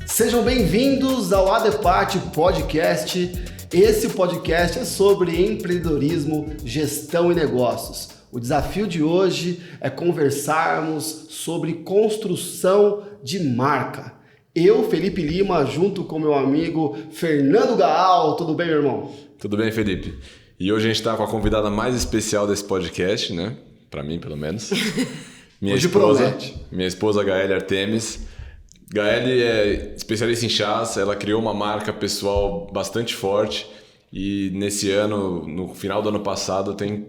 Sejam bem-vindos ao ADEPARTE Podcast. Esse podcast é sobre empreendedorismo, gestão e negócios. O desafio de hoje é conversarmos sobre construção de marca. Eu, Felipe Lima, junto com meu amigo Fernando Gaal. Tudo bem, meu irmão? Tudo bem, Felipe. E hoje a gente está com a convidada mais especial desse podcast, né? Para mim, pelo menos. Minha esposa, Gaelle Artemis. Gaelle é especialista em chás, ela criou uma marca pessoal bastante forte e nesse ano, no final do ano passado, tem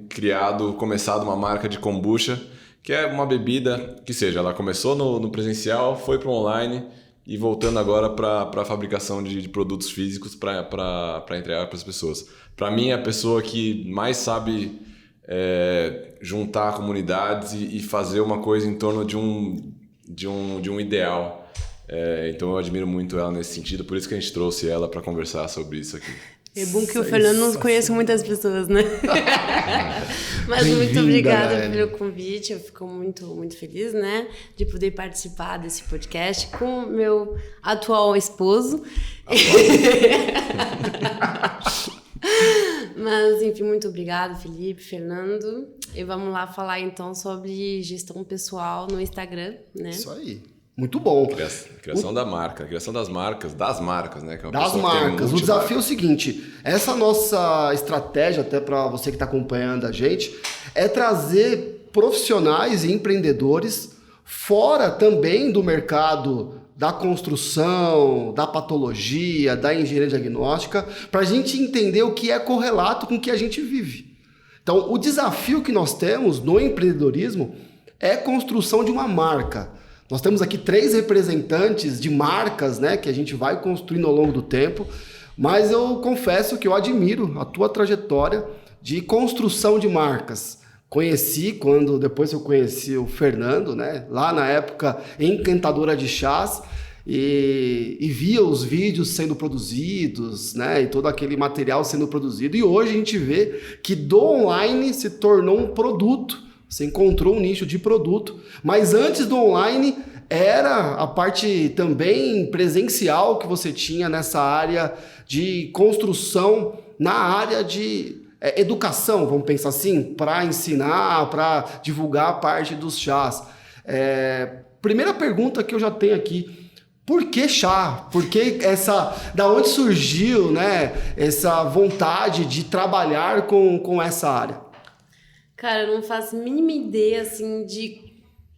começado uma marca de kombucha, que é uma bebida, ela começou no presencial, foi para o online e voltando agora para a fabricação de produtos físicos para entregar para as pessoas. Para mim, é a pessoa que mais sabe juntar comunidades e fazer uma coisa em torno de um ideal. Então eu admiro muito ela nesse sentido, por isso que a gente trouxe ela para conversar sobre isso aqui. É bom que o Fernando não conhece muitas pessoas, né? Mas muito obrigada pelo convite, eu fico muito, muito feliz, né? De poder participar desse podcast com o meu atual esposo. Mas, enfim, muito obrigada, Felipe, Fernando. E vamos lá falar então sobre gestão pessoal no Instagram, né? Isso aí. Muito bom. Criação da marca, criação das marcas, né? Que é das marcas. O desafio é o seguinte, essa nossa estratégia, até para você que está acompanhando a gente, é trazer profissionais e empreendedores fora também do mercado da construção, da patologia, da engenharia diagnóstica, para a gente entender o que é correlato com o que a gente vive. Então, o desafio que nós temos no empreendedorismo é a construção de uma marca. Nós temos aqui 3 representantes de marcas, né, que a gente vai construindo ao longo do tempo, mas eu confesso que eu admiro a tua trajetória de construção de marcas. Depois eu conheci o Fernando, né, lá na época encantadora de chás, e via os vídeos sendo produzidos, né, e todo aquele material sendo produzido, e hoje a gente vê que do online se tornou um produto. Você encontrou um nicho de produto, mas antes do online era a parte também presencial que você tinha nessa área de construção, na área de educação, vamos pensar assim, para ensinar, para divulgar a parte dos chás. Primeira pergunta que eu já tenho aqui, por que chá? Por que da onde surgiu, né, essa vontade de trabalhar com essa área? Cara, eu não faço a mínima ideia, assim, de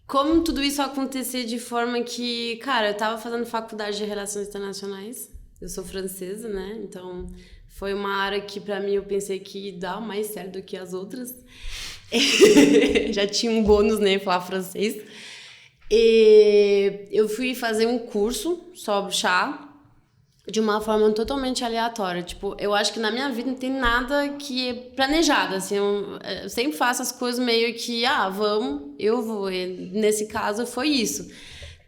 como tudo isso acontecer de forma que... Cara, eu tava fazendo faculdade de Relações Internacionais, eu sou francesa, né? Então, foi uma área que, pra mim, eu pensei que ia dar mais certo do que as outras. Já tinha um bônus, né, falar francês. E eu fui fazer um curso sobre chá, de uma forma totalmente aleatória. Tipo, eu acho que na minha vida não tem nada que é planejado, assim, eu sempre faço as coisas meio que, eu vou, e nesse caso foi isso.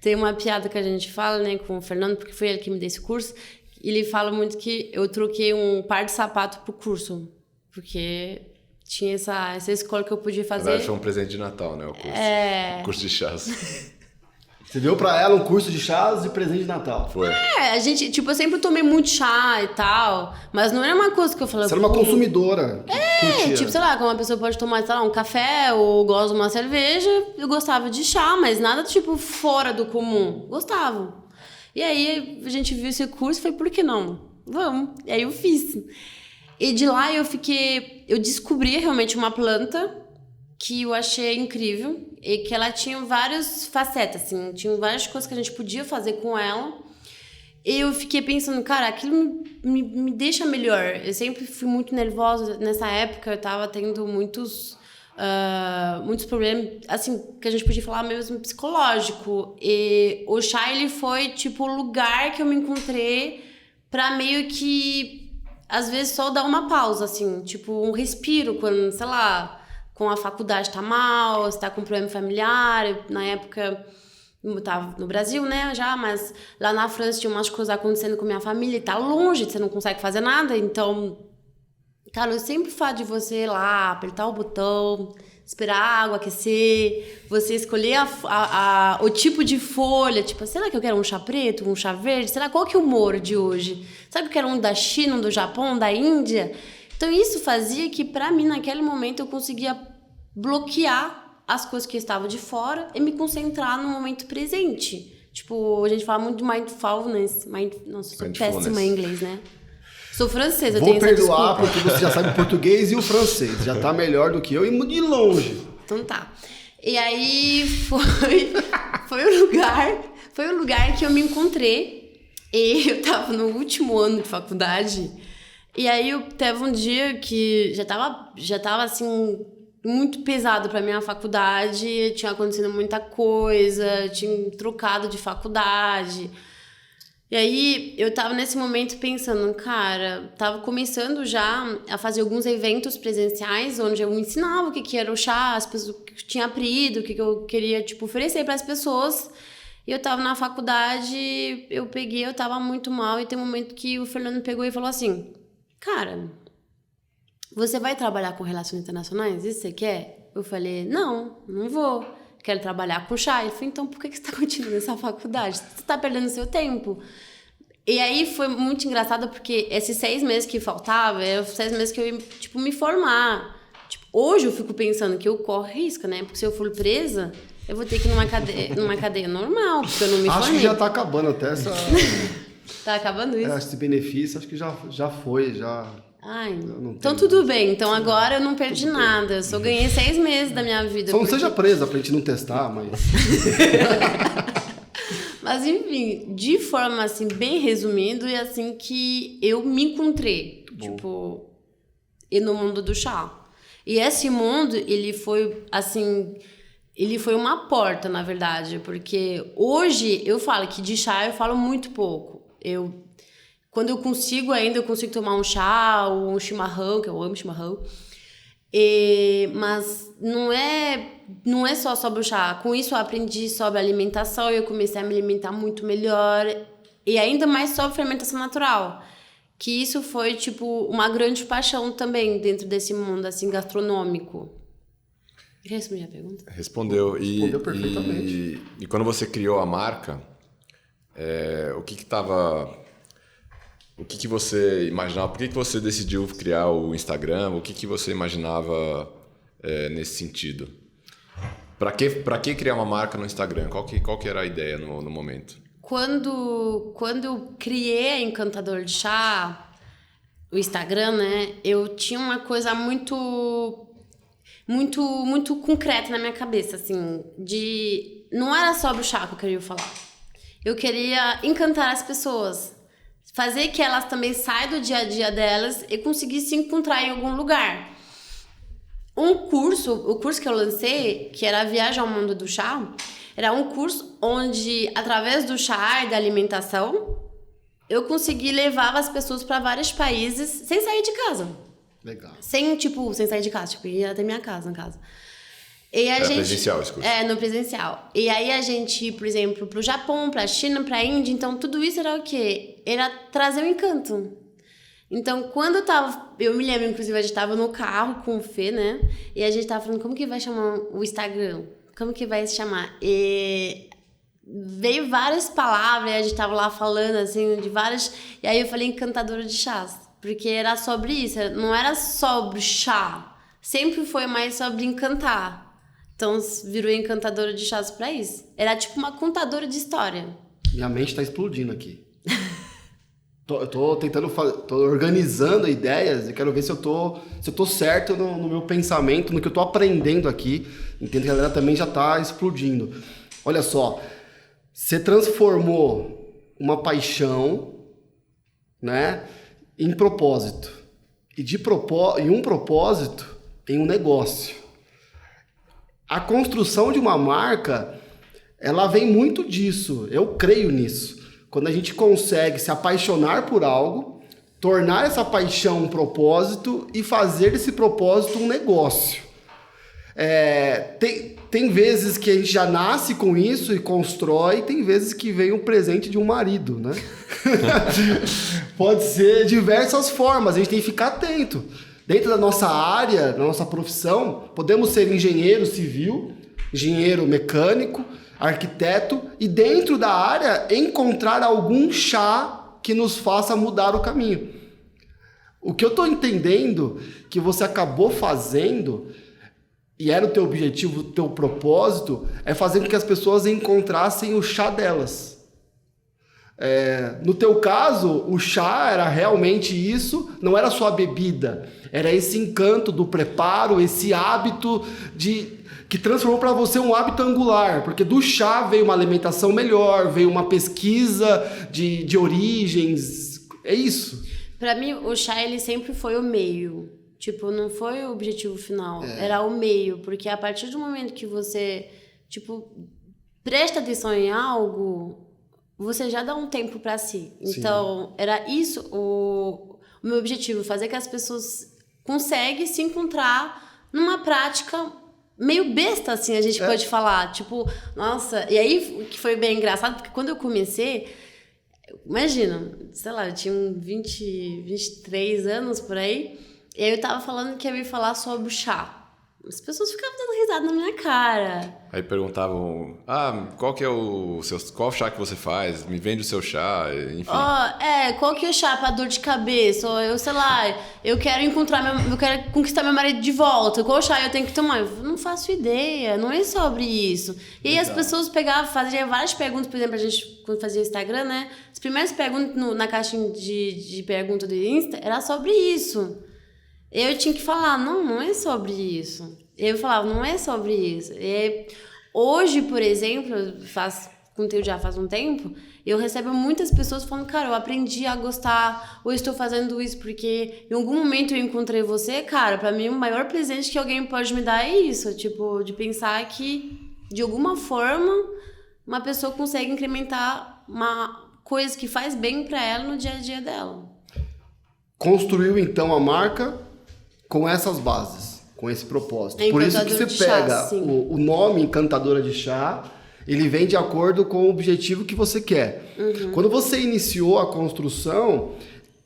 Tem uma piada que a gente fala, né, com o Fernando, porque foi ele que me deu esse curso, ele fala muito que eu troquei um par de sapato pro curso, porque tinha essa escolha que eu podia fazer. Na verdade, foi um presente de Natal, né, o curso, o curso de chás. Você deu pra ela um curso de chás de presente de Natal. Foi. A gente, eu sempre tomei muito chá e tal, mas não era uma coisa que eu falava... Você era uma consumidora. Curtia. Sei lá, como uma pessoa pode tomar, sei lá, um café ou gosta de uma cerveja, eu gostava de chá, mas nada, fora do comum. Gostava. E aí, a gente viu esse curso e falei, por que não? Vamos. E aí eu fiz. E de lá eu descobri realmente uma planta que eu achei incrível e que ela tinha várias facetas, assim, tinha várias coisas que a gente podia fazer com ela. E eu fiquei pensando, cara, aquilo me deixa melhor. Eu sempre fui muito nervosa nessa época, eu tava tendo muitos problemas, assim, que a gente podia falar mesmo psicológico. E o chá, ele foi, o lugar que eu me encontrei pra meio que, às vezes, só dar uma pausa, assim, um respiro, quando, sei lá, com a faculdade tá mal, você tá com problema familiar. Na época Eu tava no Brasil, né, já, mas lá na França tinha umas coisas acontecendo com minha família e tá longe, você não consegue fazer nada, então, cara, eu sempre falo de você ir lá, apertar o botão, esperar a água aquecer, você escolher o tipo de folha, tipo, será que eu quero um chá preto, um chá verde? Será qual que é o humor de hoje? Será que eu quero um da China, um do Japão, da Índia? Então isso fazia que, pra mim, naquele momento, eu conseguia bloquear as coisas que estavam de fora e me concentrar no momento presente. Tipo, a gente fala muito de mindfulness. Nossa, eu sou péssima em inglês, né? Sou francesa, eu tenho essa desculpa. Vou perdoar porque você já sabe o português e o francês. Já tá melhor do que eu e de longe. Então tá. E aí foi o lugar que eu me encontrei. E eu tava no último ano de faculdade. E aí teve um dia que já tava assim, muito pesado pra minha faculdade, tinha acontecido muita coisa, tinha trocado de faculdade. E aí eu tava nesse momento pensando, cara, tava começando já a fazer alguns eventos presenciais onde eu ensinava o que era o chá, as pessoas que eu tinha aprendido, o que eu queria, tipo, oferecer para as pessoas. E eu tava na faculdade, eu tava muito mal, e tem um momento que o Fernando pegou e falou assim, cara, você vai trabalhar com relações internacionais? Isso você quer? Eu falei, não vou. Quero trabalhar com chá. Ele falou, então por que você está continuando essa faculdade? Você está perdendo seu tempo. E aí foi muito engraçado porque esses 6 meses que faltava, eram 6 meses que eu ia, tipo, me formar. Tipo, hoje eu fico pensando que eu corro risco, né? Porque se eu for presa, eu vou ter que ir numa cadeia normal, porque eu não me formei. Acho que já tá acabando até essa... Tá acabando isso? Esse benefício, acho que já foi, já... Ai, então tudo bem. Então agora eu não perdi nada. Eu só ganhei 6 meses da minha vida. Só não seja presa pra gente não testar, mas... Mas enfim, de forma assim, bem resumindo, é assim que eu me encontrei. Bom. Tipo, e no mundo do chá. E esse mundo, ele foi assim... Ele foi uma porta, na verdade. Porque hoje eu falo que de chá eu falo muito pouco. Quando eu consigo tomar um chá ou um chimarrão, que eu amo chimarrão. Mas não é só sobre o chá. Com isso eu aprendi sobre alimentação e eu comecei a me alimentar muito melhor. E ainda mais sobre fermentação natural. Que isso foi, tipo, uma grande paixão também dentro desse mundo, assim, gastronômico. Respondi a pergunta? Respondeu perfeitamente. E quando você criou a marca, o que você imaginava? Por que você decidiu criar o Instagram? O que você imaginava nesse sentido? Para que criar uma marca no Instagram? Qual que era a ideia no momento? Quando eu criei a Encantador de Chá, o Instagram, né? Eu tinha uma coisa muito concreta na minha cabeça, assim, não era sobre o chá que eu queria falar. Eu queria encantar as pessoas. Fazer que elas também saiam do dia a dia delas e conseguissem se encontrar em algum lugar. O curso que eu lancei, que era a Viagem ao Mundo do Chá, era um curso onde, através do chá e da alimentação, eu consegui levar as pessoas para vários países sem sair de casa. Legal. Sem sair de casa, tipo, ia até minha casa, no caso. E a gente, presencial esse curso? No presencial. E aí a gente, por exemplo, pro Japão, pra China, pra Índia, então tudo isso era o quê? Era trazer o encanto. Então, quando eu me lembro, inclusive, a gente tava no carro com o Fê, né? E a gente tava falando, como que vai chamar o Instagram? Como que vai se chamar? E veio várias palavras, e a gente tava lá falando, assim, de várias... E aí eu falei Encantadora de Chás, porque era sobre isso, não era sobre chá. Sempre foi mais sobre encantar. Então, virou Encantadora de Chás pra isso. Era tipo uma contadora de história. Minha mente tá explodindo aqui. Eu tô tentando tô organizando ideias e quero ver se eu tô certo no meu pensamento, no que eu tô aprendendo aqui. Entendo que a galera também já tá explodindo. Olha só, você transformou uma paixão, né, em propósito. E um propósito em um negócio. A construção de uma marca, ela vem muito disso. Eu creio nisso. Quando a gente consegue se apaixonar por algo, tornar essa paixão um propósito e fazer desse propósito um negócio. Tem vezes que a gente já nasce com isso e constrói, tem vezes que vem um presente de um marido, né? Pode ser diversas formas, a gente tem que ficar atento. Dentro da nossa área, da nossa profissão, podemos ser engenheiro civil, engenheiro mecânico, arquiteto, e dentro da área encontrar algum chá que nos faça mudar o caminho. O que eu estou entendendo que você acabou fazendo, e era o teu objetivo, o teu propósito, é fazer com que as pessoas encontrassem o chá delas. No teu caso, o chá era realmente isso, não era só a bebida, era esse encanto do preparo, esse hábito que transformou para você um hábito angular, porque do chá veio uma alimentação melhor, veio uma pesquisa de origens, é isso? Para mim, o chá ele sempre foi o meio. Tipo, não foi o objetivo final, era o meio, porque a partir do momento que você, tipo, presta atenção em algo, você já dá um tempo para si. Então, sim, era isso o meu objetivo, fazer que as pessoas conseguem se encontrar numa prática meio besta, assim, a gente pode falar. Tipo, nossa, e aí o que foi bem engraçado, porque quando eu comecei, imagina, sei lá, eu tinha 23 anos por aí, e aí eu tava falando que ia me falar sobre o chá. As pessoas ficavam dando risada na minha cara. Aí perguntavam, qual que é qual chá que você faz? Me vende o seu chá, enfim. Qual que é o chá pra dor de cabeça? Ou eu, sei lá, eu quero conquistar meu marido de volta. Qual chá eu tenho que tomar? Eu não faço ideia, não é sobre isso. E aí as pessoas faziam várias perguntas, por exemplo, a gente, quando fazia Instagram, né? As primeiras perguntas na caixinha de pergunta do Insta era sobre isso. Eu tinha que falar, não é sobre isso. Eu falava, não é sobre isso. E hoje, por exemplo, conteúdo já faz um tempo, eu recebo muitas pessoas falando, cara, eu aprendi a gostar, ou estou fazendo isso porque em algum momento eu encontrei você, cara, pra mim o maior presente que alguém pode me dar é isso, tipo, de pensar que, de alguma forma, uma pessoa consegue incrementar uma coisa que faz bem pra ela no dia a dia dela. Construiu, então, a marca com essas bases, com esse propósito. Por isso que você pega o nome Encantadora de Chá, ele vem de acordo com o objetivo que você quer. Quando você iniciou a construção,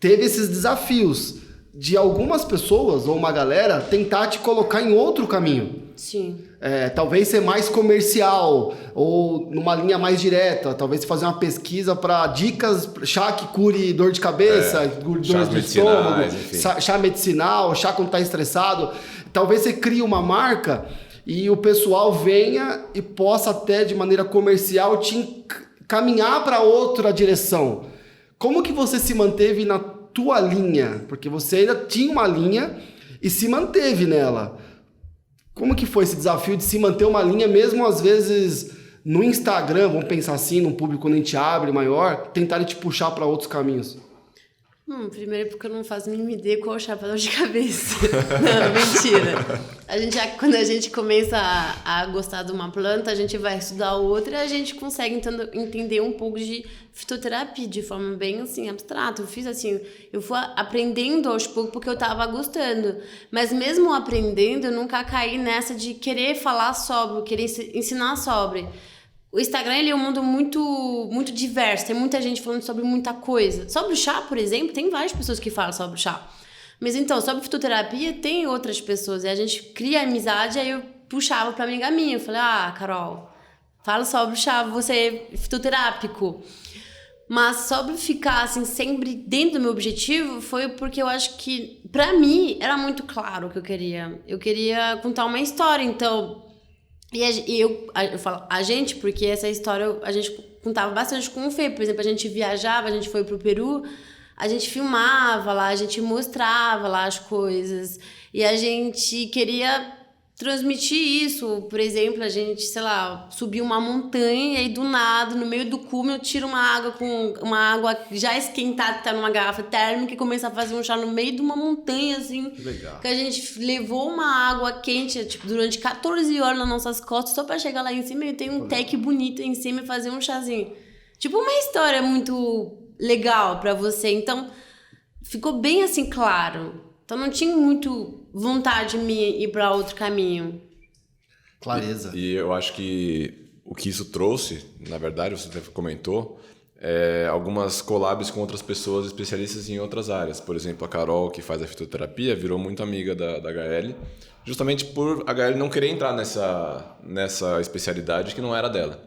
teve esses desafios de algumas pessoas ou uma galera tentar te colocar em outro caminho. Sim. Talvez ser mais comercial ou numa linha mais direta, talvez fazer uma pesquisa para dicas, chá que cure dor de cabeça, dor de estômago, chá medicinal, chá quando está estressado. Talvez você crie uma marca e o pessoal venha e possa até de maneira comercial te caminhar para outra direção. Como que você se manteve na tua linha? Porque você ainda tinha uma linha e se manteve nela. Como que foi esse desafio de se manter uma linha, mesmo às vezes no Instagram, vamos pensar assim, num público quando a gente abre maior, tentarem te puxar para outros caminhos? Primeiro porque eu não faço mínima ideia qual é o chá pra dor de cabeça. Não, mentira. Quando a gente começa a gostar de uma planta, a gente vai estudar outra e a gente consegue entender um pouco de fitoterapia de forma bem assim, abstrata. Eu fui aprendendo aos poucos porque eu tava gostando. Mas mesmo aprendendo, eu nunca caí nessa de querer falar sobre, querer ensinar sobre. O Instagram ele é um mundo muito, muito diverso, tem muita gente falando sobre muita coisa. Sobre o chá, por exemplo, tem várias pessoas que falam sobre o chá. Mas então, sobre fitoterapia, tem outras pessoas. E a gente cria amizade, aí eu puxava pra amiga minha. Eu falei, Carol, fala sobre o chá, você é fitoterápico. Mas sobre ficar assim, sempre dentro do meu objetivo, foi porque eu acho que, pra mim, era muito claro o que eu queria. Eu queria contar uma história, então... E eu falo a gente, porque essa história a gente contava bastante com o Fê. Por exemplo, a gente viajava, a gente foi pro Peru, a gente filmava lá, a gente mostrava lá as coisas. E a gente queria transmitir isso. Por exemplo, a gente, sei lá, subiu uma montanha e aí do nada, no meio do cume, eu tiro uma água já esquentada que tá numa garrafa térmica e começa a fazer um chá no meio de uma montanha, assim. Legal. Que a gente levou uma água quente, tipo, durante 14 horas nas nossas costas, só pra chegar lá em cima e tem um tec bonito em cima e fazer um chazinho. Tipo, uma história muito legal pra você. Então, ficou bem assim, claro. Então não tinha muito vontade de me ir para outro caminho. Clareza. E eu acho que o que isso trouxe, na verdade, você até comentou, algumas collabs com outras pessoas especialistas em outras áreas. Por exemplo, a Carol, que faz a fitoterapia, virou muito amiga da HL, justamente por a HL não querer entrar nessa especialidade que não era dela.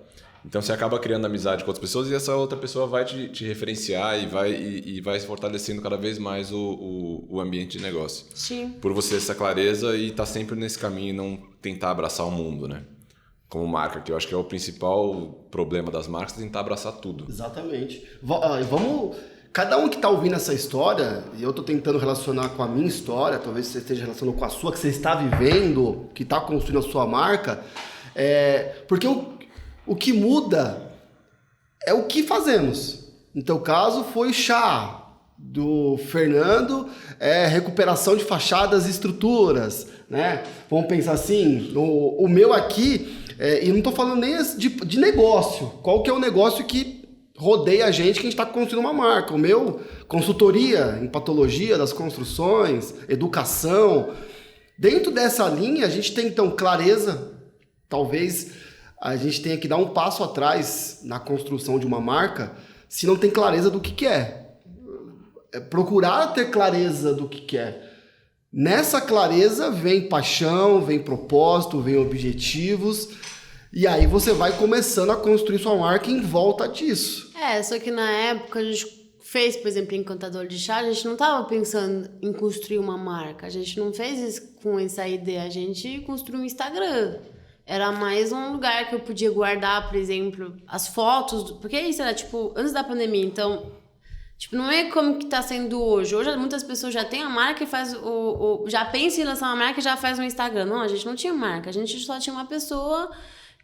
Então você acaba criando amizade com outras pessoas e essa outra pessoa vai te referenciar e vai fortalecendo cada vez mais o ambiente de negócio. Sim. Por você ter essa clareza e estar sempre nesse caminho e não tentar abraçar o mundo, né? Como marca, que eu acho que é o principal problema das marcas, é tentar abraçar tudo. Exatamente. Vamos... Cada um que está ouvindo essa história, e eu estou tentando relacionar com a minha história, talvez você esteja relacionando com a sua, que você está vivendo, que está construindo a sua marca, porque o que muda é o que fazemos. No teu caso, foi o chá do Fernando, recuperação de fachadas e estruturas, né? Vamos pensar assim, o meu aqui, e não estou falando nem de negócio. Qual que é o negócio que rodeia a gente está construindo uma marca? O meu, consultoria em patologia das construções, educação. Dentro dessa linha, a gente tem, então, clareza. Talvez a gente tenha que dar um passo atrás na construção de uma marca se não tem clareza do que é. Procurar ter clareza do que é. Nessa clareza vem paixão, vem propósito, vem objetivos, e aí você vai começando a construir sua marca em volta disso. Só que na época a gente fez, por exemplo, Encantador de Chá, a gente não estava pensando em construir uma marca, a gente não fez isso com essa ideia, a gente construiu um Instagram. Era mais um lugar que eu podia guardar, por exemplo, as fotos, porque isso era, tipo, antes da pandemia, então... Tipo, não é como que tá sendo hoje. Hoje muitas pessoas já têm a marca e faz já pensa em lançar uma marca e já faz um Instagram. Não, a gente não tinha marca. A gente só tinha uma pessoa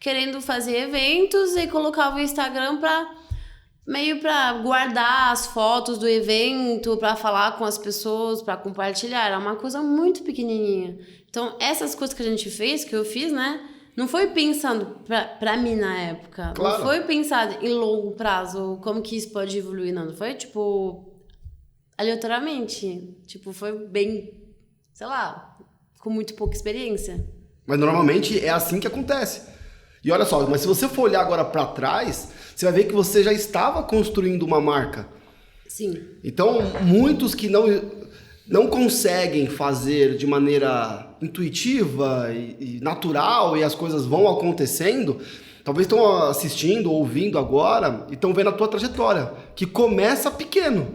querendo fazer eventos e colocava o Instagram pra guardar as fotos do evento, pra falar com as pessoas, pra compartilhar. Era uma coisa muito pequenininha. Então, essas coisas que a gente fez, que eu fiz, né? Não foi pensando pra mim na época. Claro. Não foi pensado em longo prazo, como que isso pode evoluir, não. Foi, tipo, aleatoriamente. Tipo, foi bem, sei lá, com muito pouca experiência. Mas normalmente é assim que acontece. E olha só, mas se você for olhar agora pra trás, você vai ver que você já estava construindo uma marca. Sim. Então, muitos que não conseguem fazer de maneira intuitiva e natural e as coisas vão acontecendo, talvez estão assistindo, ouvindo agora e estão vendo a tua trajetória, que começa pequeno.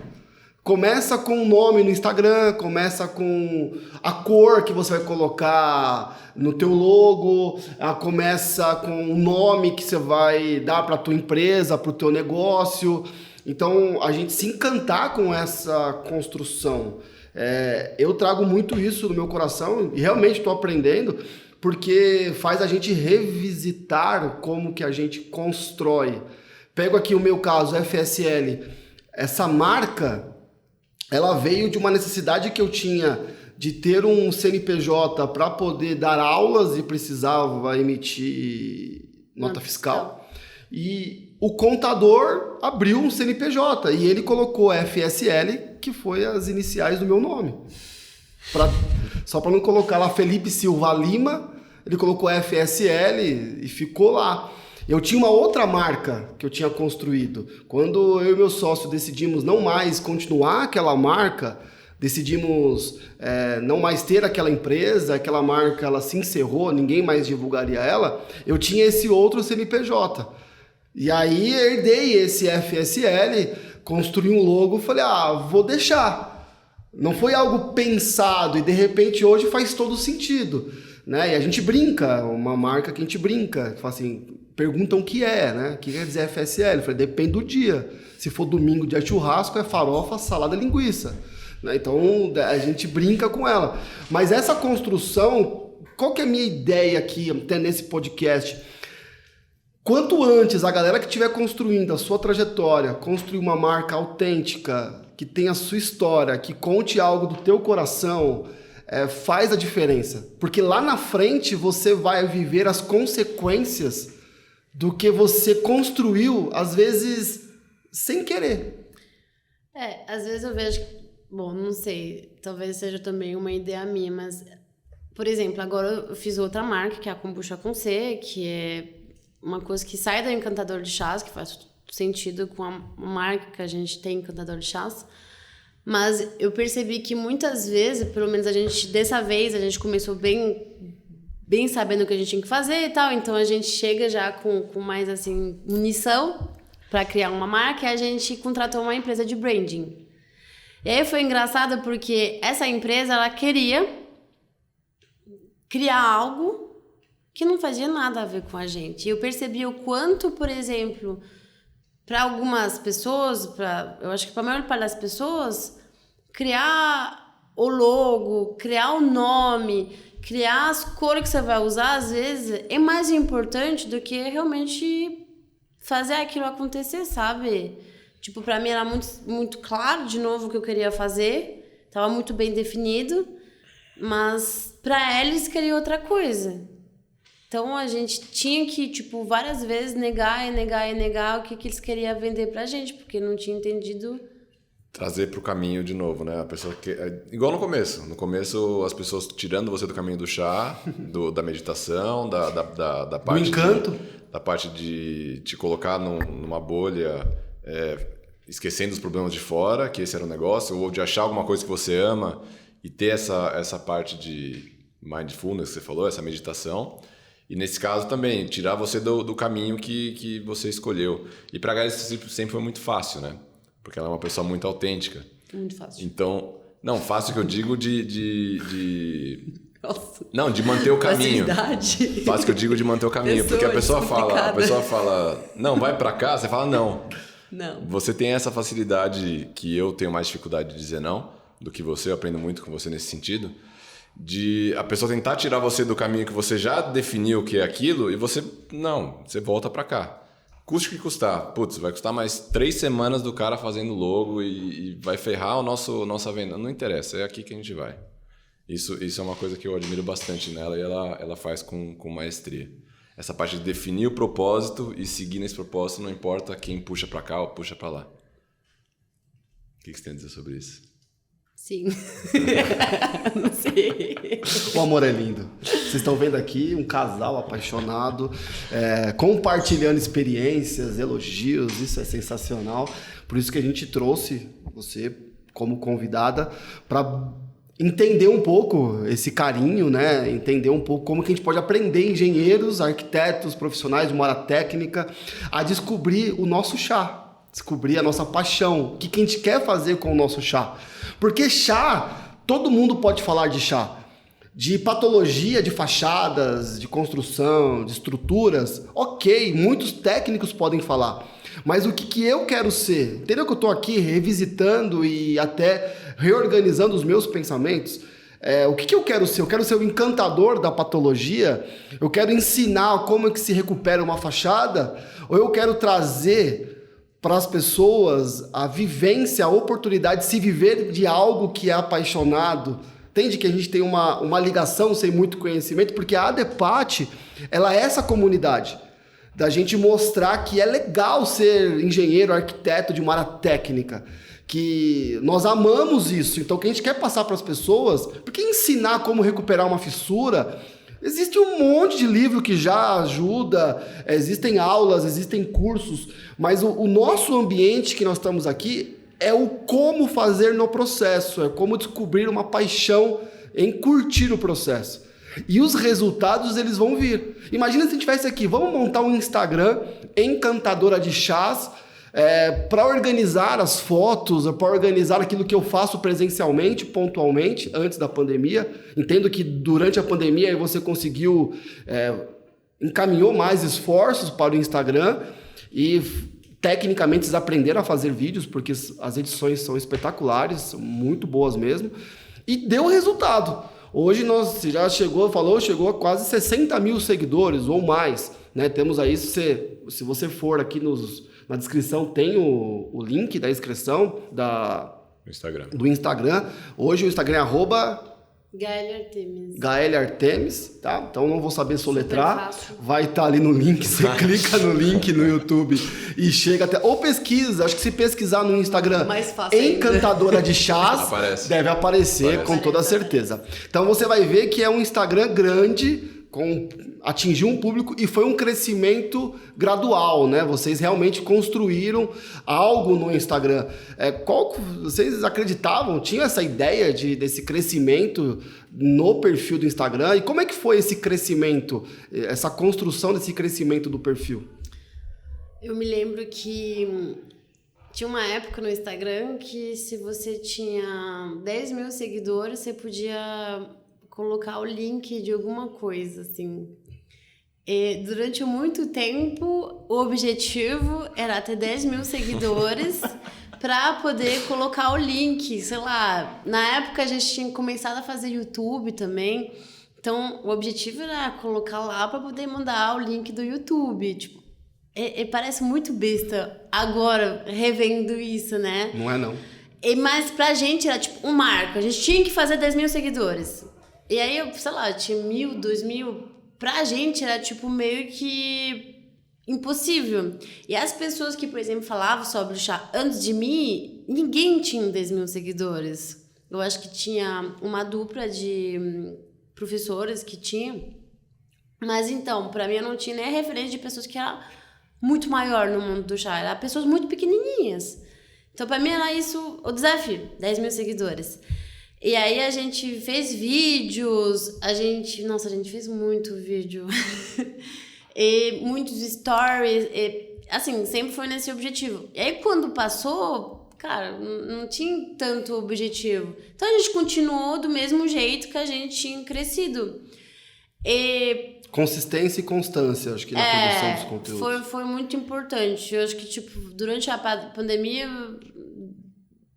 Começa com um nome no Instagram, começa com a cor que você vai colocar no teu logo, começa com o nome que você vai dar para a tua empresa, para o teu negócio. Então, a gente se encantar com essa construção. Eu trago muito isso no meu coração e realmente estou aprendendo, porque faz a gente revisitar como que a gente constrói. Pego aqui o meu caso, FSL. Essa marca, ela veio de uma necessidade que eu tinha de ter um CNPJ para poder dar aulas e precisava emitir nota fiscal. E o contador abriu um CNPJ e ele colocou FSL, que foi as iniciais do meu nome. Só para não colocar lá Felipe Silva Lima, ele colocou FSL e ficou lá. Eu tinha uma outra marca que eu tinha construído. Quando eu e meu sócio decidimos não mais continuar aquela marca, decidimos não mais ter aquela empresa, aquela marca ela se encerrou, ninguém mais divulgaria ela, eu tinha esse outro CNPJ. E aí herdei esse FSL, construí um logo, falei, vou deixar. Não foi algo pensado e de repente hoje faz todo sentido, né? E a gente brinca, uma marca que a gente brinca, fala assim, perguntam o que é, né? O que quer dizer FSL? Eu falei, depende do dia. Se for domingo, dia de churrasco, é farofa, salada, linguiça. Né? Então a gente brinca com ela. Mas essa construção, qual que é a minha ideia aqui, até nesse podcast? Quanto antes a galera que estiver construindo a sua trajetória, construir uma marca autêntica, que tenha a sua história, que conte algo do teu coração, faz a diferença. Porque lá na frente você vai viver as consequências do que você construiu, às vezes, sem querer. Às vezes eu vejo, bom, não sei, talvez seja também uma ideia minha, mas Por exemplo, agora eu fiz outra marca, que é a Kombucha com C, que é uma coisa que sai da Encantador de Chás, que faz sentido com a marca que a gente tem, Encantador de Chás. Mas eu percebi que muitas vezes, pelo menos dessa vez, a gente começou bem sabendo o que a gente tinha que fazer e tal, então a gente chega já com mais, assim, munição para criar uma marca, e a gente contratou uma empresa de branding. E aí foi engraçado porque essa empresa, ela queria criar algo que não fazia nada a ver com a gente. E eu percebi o quanto, por exemplo, para algumas pessoas, eu acho que para a maior parte das pessoas, criar o logo, criar o nome, criar as cores que você vai usar, às vezes, é mais importante do que realmente fazer aquilo acontecer, sabe? Tipo, para mim era muito, muito claro, de novo, o que eu queria fazer. Tava muito bem definido, mas para eles queria outra coisa. Então a gente tinha que, tipo, várias vezes negar o que eles queriam vender pra gente, porque não tinha entendido. Trazer pro caminho de novo, né? A pessoa que igual no começo. No começo, as pessoas tirando você do caminho do chá, da meditação, da parte. Do encanto. Da parte de te colocar numa bolha, esquecendo os problemas de fora, que esse era o negócio, ou de achar alguma coisa que você ama e ter essa parte de mindfulness que você falou, essa meditação. E nesse caso também, tirar você do caminho que você escolheu. E pra Gaia isso sempre foi muito fácil, né? Porque ela é uma pessoa muito autêntica. Muito fácil. Então, não, fácil que eu digo Nossa. Não, de manter o caminho. Facilidade. Fácil que eu digo de manter o caminho. Porque a pessoa fala, não, vai pra cá, você fala não. Não. Você tem essa facilidade que eu tenho mais dificuldade de dizer não do que você, eu aprendo muito com você nesse sentido. De a pessoa tentar tirar você do caminho que você já definiu que é aquilo e você volta pra cá. Custe o que custar. Putz, vai custar mais 3 semanas do cara fazendo logo e vai ferrar nossa venda. Não interessa, é aqui que a gente vai. Isso é uma coisa que eu admiro bastante nela e ela faz com maestria. Essa parte de definir o propósito e seguir nesse propósito, não importa quem puxa pra cá ou puxa pra lá. O que você tem a dizer sobre isso? Sim. Não sei. O amor é lindo. Vocês estão vendo aqui um casal apaixonado, compartilhando experiências, elogios, isso é sensacional. Por isso que a gente trouxe você como convidada para entender um pouco esse carinho, né? Entender um pouco como que a gente pode aprender engenheiros, arquitetos, profissionais de uma área técnica a descobrir o nosso chá. Descobrir a nossa paixão, o que a gente quer fazer com o nosso chá. Porque chá, todo mundo pode falar de chá. De patologia de fachadas, de construção, de estruturas, ok, muitos técnicos podem falar. Mas o que eu quero ser? Entendeu que eu estou aqui revisitando e até reorganizando os meus pensamentos? O que eu quero ser? Eu quero ser o encantador da patologia? Eu quero ensinar como é que se recupera uma fachada? Ou eu quero trazer para as pessoas a vivência, a oportunidade de se viver de algo que é apaixonado? Entende que a gente tem uma ligação sem muito conhecimento, porque a ADEPAT, ela é essa comunidade, da gente mostrar que é legal ser engenheiro, arquiteto de uma área técnica, que nós amamos isso, então o que a gente quer passar para as pessoas, porque ensinar como recuperar uma fissura, existe um monte de livro que já ajuda, existem aulas, existem cursos, mas o nosso ambiente que nós estamos aqui é o como fazer no processo, é como descobrir uma paixão em curtir o processo. E os resultados, eles vão vir. Imagina se a gente tivesse aqui, vamos montar um Instagram, Encantadora de Chás, para organizar as fotos, para organizar aquilo que eu faço presencialmente, pontualmente, antes da pandemia. Entendo que durante a pandemia você conseguiu, encaminhou mais esforços para o Instagram e tecnicamente vocês aprenderam a fazer vídeos, porque as edições são espetaculares, são muito boas mesmo, e deu resultado. Hoje nós já chegou a quase 60 mil seguidores ou mais, né? Temos aí, se você for aqui na descrição, tem o link da inscrição do Instagram. Hoje o Instagram é Gael Artemis. Gael Artemis, tá? Então não vou saber soletrar. Super fácil. Vai estar ali no link, você clica no link no YouTube e chega até... Ou pesquisa, acho que se pesquisar no Instagram, Mais fácil ainda. Encantadora de Chás, Aparece. deve aparecer com toda certeza. Então você vai ver que é um Instagram grande, atingiu um público e foi um crescimento gradual, né? Vocês realmente construíram algo no Instagram. Vocês acreditavam, tinham essa ideia desse crescimento no perfil do Instagram? E como é que foi esse crescimento, essa construção desse crescimento do perfil? Eu me lembro que tinha uma época no Instagram que se você tinha 10 mil seguidores, você podia colocar o link de alguma coisa, assim. E durante muito tempo, o objetivo era ter 10 mil seguidores para poder colocar o link, sei lá. Na época, a gente tinha começado a fazer YouTube também. Então, o objetivo era colocar lá para poder mandar o link do YouTube. Tipo, parece muito besta agora, revendo isso, né? Não é, não. Mas pra gente era tipo um marco. A gente tinha que fazer 10 mil seguidores. E aí, eu, sei lá, tinha 1.000, 2.000. Pra gente era, tipo, meio que impossível. E as pessoas que, por exemplo, falavam sobre o chá antes de mim, ninguém tinha 10 mil seguidores. Eu acho que tinha uma dupla de professores que tinha. Mas, então, pra mim, eu não tinha nem referência de pessoas que eram muito maior no mundo do chá. Eram pessoas muito pequenininhas. Então, pra mim, era isso o desafio, 10 mil seguidores. E aí a gente fez vídeos, a gente fez muito vídeo, e muitos stories, assim, sempre foi nesse objetivo. E aí quando passou, cara, não tinha tanto objetivo. Então a gente continuou do mesmo jeito que a gente tinha crescido. Consistência e constância, acho que na produção dos conteúdos. Foi muito importante. Eu acho que, tipo, durante a pandemia...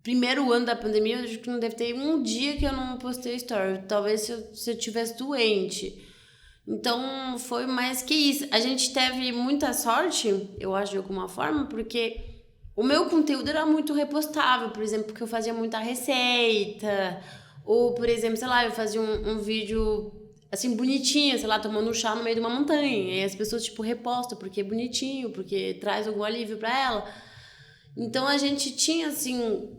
Primeiro ano da pandemia, eu acho que não deve ter um dia que eu não postei story. Talvez se eu tivesse doente. Então, foi mais que isso. A gente teve muita sorte, eu acho, de alguma forma, porque o meu conteúdo era muito repostável. Por exemplo, porque eu fazia muita receita. Ou, por exemplo, sei lá, eu fazia um vídeo, assim, bonitinho, sei lá, tomando um chá no meio de uma montanha. E as pessoas, tipo, repostam porque é bonitinho, porque traz algum alívio pra ela. Então, a gente tinha, assim...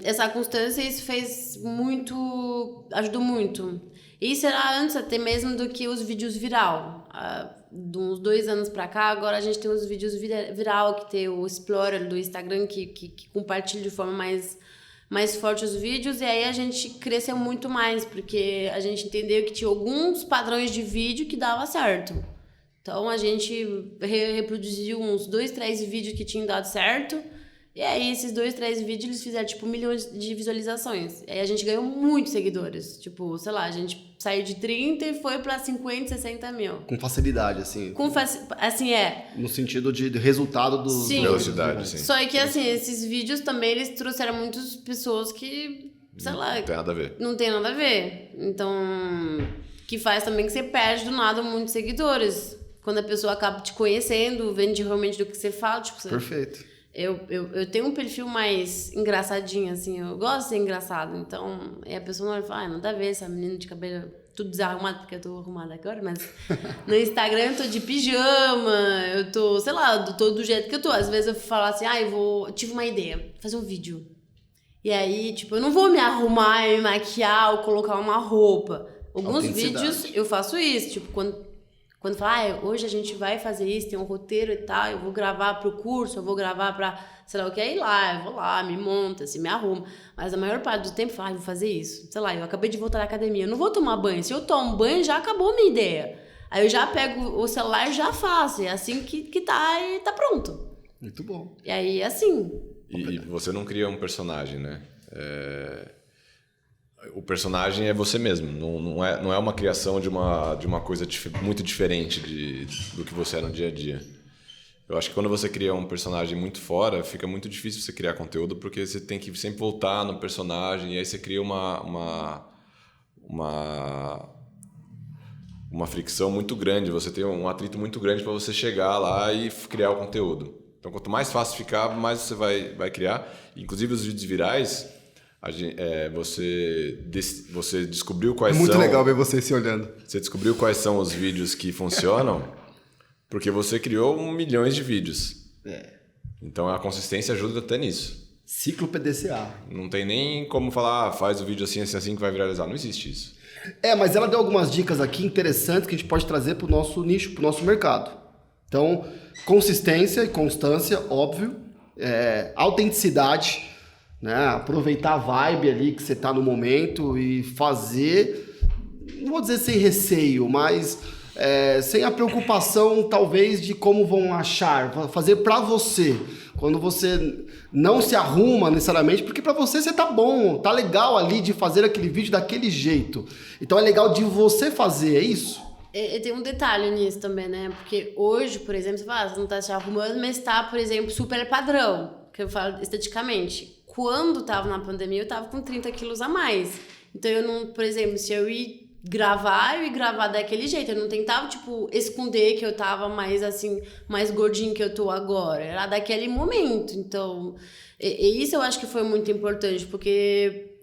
essa constância, isso fez muito, ajudou muito. Isso era antes até mesmo do que os vídeos viral. De uns 2 anos pra cá, agora a gente tem os vídeos viral, que tem o Explorer do Instagram que compartilha de forma mais forte os vídeos, e aí a gente cresceu muito mais, porque a gente entendeu que tinha alguns padrões de vídeo que dava certo. Então a gente reproduziu uns 2, 3 vídeos que tinham dado certo. E aí, esses 2, 3 vídeos, eles fizeram, tipo, milhões de visualizações. E aí, a gente ganhou muitos seguidores. Tipo, sei lá, a gente saiu de 30 e foi pra 50, 60 mil. Com facilidade, assim. Assim, No sentido de resultado do... Sim. Velocidade, sim. Só que, assim, esses vídeos também, eles trouxeram muitas pessoas que, sei lá... Não tem nada a ver. Não tem nada a ver. Então, que faz também que você perde, do nada, muitos seguidores. Quando a pessoa acaba te conhecendo, vendo realmente do que você fala, tipo... Perfeito. Eu tenho um perfil mais engraçadinho, assim, eu gosto de ser engraçado, então a pessoa não olha e fala, nada a ver, essa menina de cabelo tudo desarrumado, porque eu tô arrumada agora, mas no Instagram eu tô de pijama, eu tô, sei lá, tô do jeito que eu tô. Às vezes eu falo assim, tive uma ideia, fazer um vídeo. E aí, tipo, eu não vou me arrumar, me maquiar ou colocar uma roupa. Alguns vídeos eu faço isso, tipo, quando fala, hoje a gente vai fazer isso, tem um roteiro e tal, eu vou gravar pro curso, eu vou gravar pra, sei lá o que, aí lá, eu vou lá, me monta, assim, me arrumo. Mas a maior parte do tempo eu falo, vou fazer isso. Sei lá, eu acabei de voltar da academia, eu não vou tomar banho. Se eu tomo banho, já acabou a minha ideia. Aí eu já pego o celular e já faço. É assim que tá e tá pronto. Muito bom. E aí, assim... E você não cria um personagem, né? O personagem é você mesmo, não é uma criação de uma coisa muito diferente do que você é no dia a dia. Eu acho que quando você cria um personagem muito fora, fica muito difícil você criar conteúdo, porque você tem que sempre voltar no personagem, e aí você cria uma fricção muito grande, você tem um atrito muito grande para você chegar lá e criar o conteúdo. Então, quanto mais fácil ficar, mais você vai criar. Inclusive, os vídeos virais... você descobriu quais são... É muito legal ver você se olhando. Você descobriu quais são os vídeos que funcionam porque você criou milhões de vídeos. Então a consistência ajuda até nisso. Ciclo PDCA. Não tem nem como falar, faz o vídeo assim, assim, assim que vai viralizar. Não existe isso. Mas ela deu algumas dicas aqui interessantes que a gente pode trazer para o nosso nicho, para o nosso mercado. Então, consistência e constância, óbvio. Autenticidade, né? Aproveitar a vibe ali que você está no momento e fazer, não vou dizer sem receio, mas sem a preocupação talvez de como vão achar, fazer para você. Quando você não se arruma necessariamente, porque para você tá bom, tá legal ali de fazer aquele vídeo daquele jeito. Então é legal de você fazer, é isso? Tem um detalhe nisso também, né? Porque hoje, por exemplo, você fala, você não tá se arrumando, mas tá, por exemplo, super padrão, que eu falo esteticamente. Quando tava na pandemia, eu tava com 30 quilos a mais. Então eu não, por exemplo, se eu ia gravar daquele jeito. Eu não tentava, esconder que eu tava mais, assim, mais gordinho que eu tô agora. Era daquele momento. Então, isso eu acho que foi muito importante, porque,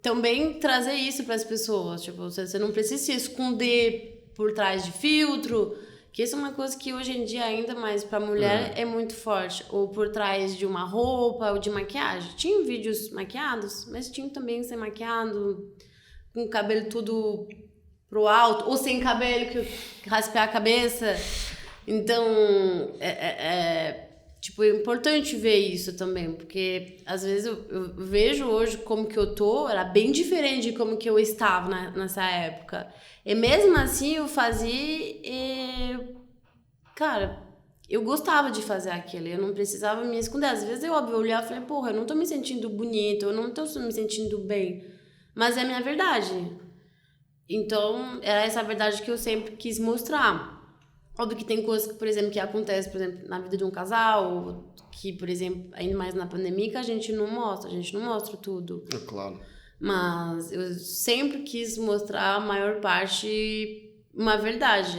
também trazer isso para as pessoas. Você não precisa se esconder por trás de filtro, que isso é uma coisa que hoje em dia, ainda mais para mulher, é muito forte. Ou por trás de uma roupa ou de maquiagem. Tinha vídeos maquiados, mas tinha também sem maquiado, com o cabelo tudo pro alto, ou sem cabelo, que raspear a cabeça. Então, é importante ver isso também, porque às vezes eu vejo hoje como que eu tô, era bem diferente de como que eu estava nessa época. E mesmo assim eu fazia, cara, eu gostava de fazer aquilo, eu não precisava me esconder. Às vezes eu olhava e falei, porra, eu não tô me sentindo bonita, eu não tô me sentindo bem. Mas é a minha verdade. Então, era essa verdade que eu sempre quis mostrar. Óbvio que tem coisas, por exemplo, que acontecem, por exemplo, na vida de um casal, que, por exemplo, ainda mais na pandemia, que a gente não mostra tudo. É claro. Mas eu sempre quis mostrar a maior parte uma verdade.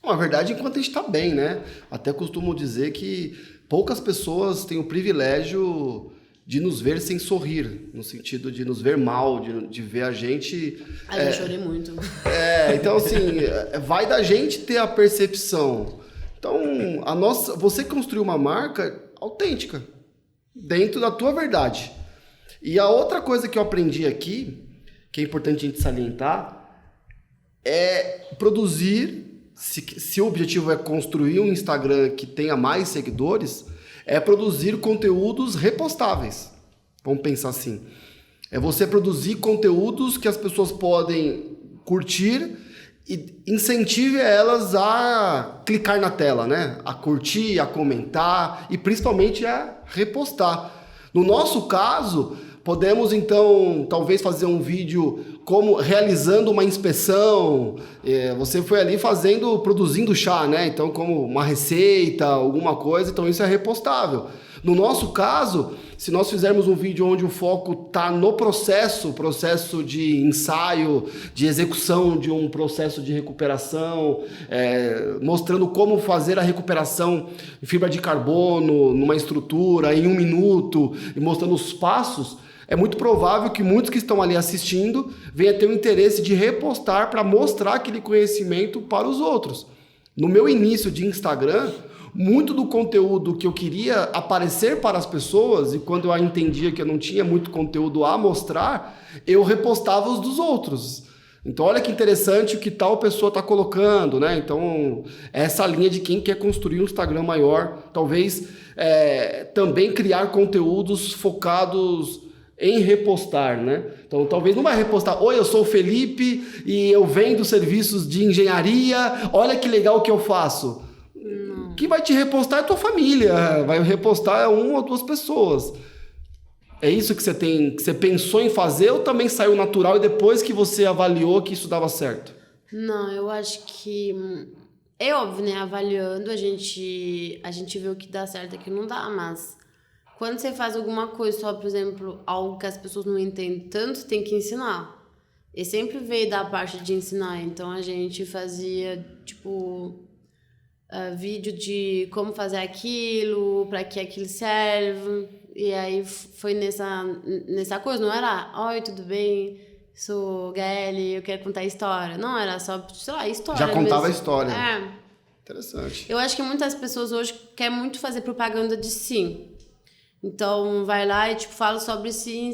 Uma verdade enquanto a gente tá bem, né? Até costumo dizer que poucas pessoas têm o privilégio de nos ver sem sorrir, no sentido de nos ver mal, de ver a gente... Eu chorei muito. Então assim, vai da gente ter a percepção. Então, você construiu uma marca autêntica, dentro da tua verdade. E a outra coisa que eu aprendi aqui, que é importante a gente salientar, é produzir, se o objetivo é construir um Instagram que tenha mais seguidores, é produzir conteúdos repostáveis. Vamos pensar assim. É você produzir conteúdos que as pessoas podem curtir e incentive elas a clicar na tela, né? A curtir, a comentar e principalmente a repostar. No nosso caso, podemos então talvez fazer um vídeo como realizando uma inspeção. Você foi ali produzindo chá, né? Então, como uma receita, alguma coisa, então isso é repostável. No nosso caso, se nós fizermos um vídeo onde o foco está no processo de ensaio, de execução de um processo de recuperação, mostrando como fazer a recuperação em fibra de carbono, numa estrutura, em 1 minuto, e mostrando os passos, é muito provável que muitos que estão ali assistindo venham ter o interesse de repostar para mostrar aquele conhecimento para os outros. No meu início de Instagram, muito do conteúdo que eu queria aparecer para as pessoas, e quando eu entendia que eu não tinha muito conteúdo a mostrar, eu repostava os dos outros. Então, olha que interessante o que tal pessoa está colocando, né? Então, essa linha de quem quer construir um Instagram maior, talvez também criar conteúdos focados em repostar, né? Então, talvez não vai repostar, oi, eu sou o Felipe e eu vendo serviços de engenharia, olha que legal que eu faço. Quem vai te repostar é a tua família, vai repostar 1 ou 2 pessoas. É isso que você pensou em fazer ou também saiu natural e depois que você avaliou que isso dava certo? Não, eu acho que é óbvio, né? Avaliando, a gente vê o que dá certo e o que não dá, mas quando você faz alguma coisa só, por exemplo, algo que as pessoas não entendem tanto, você tem que ensinar. E sempre veio da parte de ensinar, então a gente fazia, vídeo de como fazer aquilo, para que aquilo serve. E aí foi nessa coisa, não era, oi, tudo bem, sou Gaeli, eu quero contar história. Não, era só, sei lá, história. Já contava mesmo. A história. É. Interessante. Eu acho que muitas pessoas hoje querem muito fazer propaganda de si. Então, vai lá e, tipo, fala sobre sim.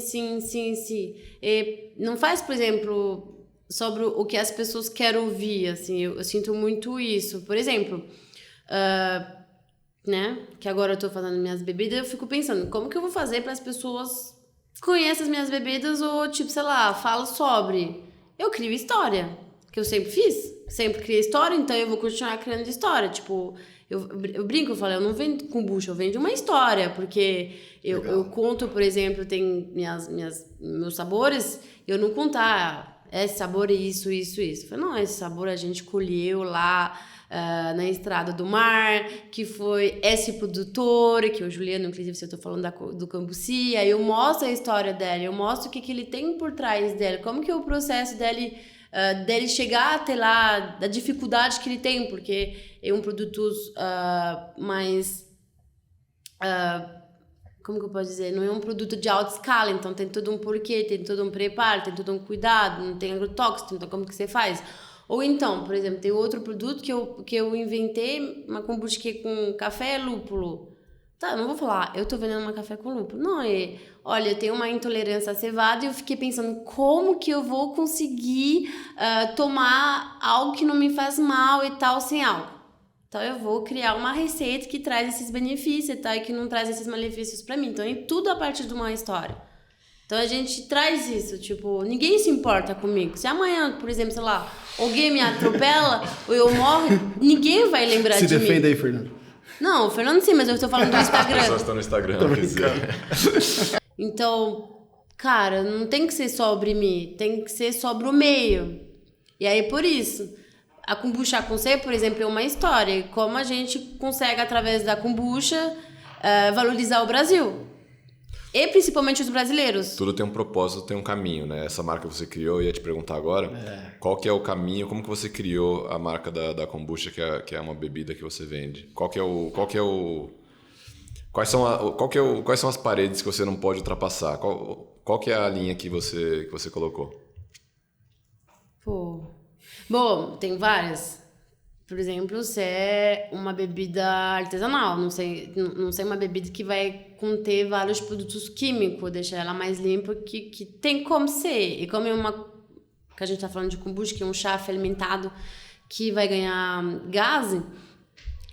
E não faz, por exemplo, sobre o que as pessoas querem ouvir, assim. Eu sinto muito isso. Por exemplo, né? Que agora eu tô fazendo minhas bebidas, eu fico pensando, como que eu vou fazer para as pessoas conheçam as minhas bebidas ou, tipo, sei lá, falo sobre... Eu crio história, que eu sempre fiz. Sempre criei história, então eu vou continuar criando história. Tipo, eu brinco, eu falo, eu não vendo kombucha, eu vendo uma história, porque eu conto, por exemplo, tem meus sabores, eu não contar, esse sabor é isso. Eu falo, não, esse sabor a gente colheu lá na Estrada do Mar, que foi esse produtor, que é o Juliano, inclusive, se eu tô falando do Cambuci, aí eu mostro a história dela, eu mostro o que ele tem por trás dela, como que é o processo dele chegar até lá, da dificuldade que ele tem, porque é um produto mais... como que eu posso dizer? Não é um produto de alta escala, então tem todo um porquê, tem todo um preparo, tem todo um cuidado, não tem agrotóxico, então como que você faz? Ou então, por exemplo, tem outro produto que eu inventei, uma kombucha com café e lúpulo. Tá, eu não vou falar, eu tô vendendo uma café com lúpulo. Não, olha, eu tenho uma intolerância à cevada e eu fiquei pensando como que eu vou conseguir tomar algo que não me faz mal e tal, sem álcool. Então, eu vou criar uma receita que traz esses benefícios e tal, e que não traz esses malefícios pra mim. Então, é tudo a partir de uma história. Então, a gente traz isso, tipo, ninguém se importa comigo. Se amanhã, por exemplo, sei lá, alguém me atropela ou eu morro, ninguém vai lembrar de mim. Se defenda aí, Fernando. Não, o Fernando sim, mas eu tô falando do Instagram. As pessoas estão no Instagram, quer dizer. Então, cara, não tem que ser sobre mim, tem que ser sobre o meio. E aí, por isso, a kombucha com C, por exemplo, é uma história. E como a gente consegue, através da kombucha, valorizar o Brasil. E principalmente os brasileiros. Tudo tem um propósito, tem um caminho, né? Essa marca que você criou, eu ia te perguntar agora, qual que é o caminho, como que você criou a marca da kombucha, que é uma bebida que você vende? Quais são as paredes que você não pode ultrapassar? Qual que é a linha que você colocou? Pô. Bom, tem várias. Por exemplo, se é uma bebida artesanal, não sei uma bebida que vai conter vários produtos químicos, deixar ela mais limpa, que tem como ser. E como é que a gente tá falando de kombucha, que é um chá fermentado que vai ganhar gás,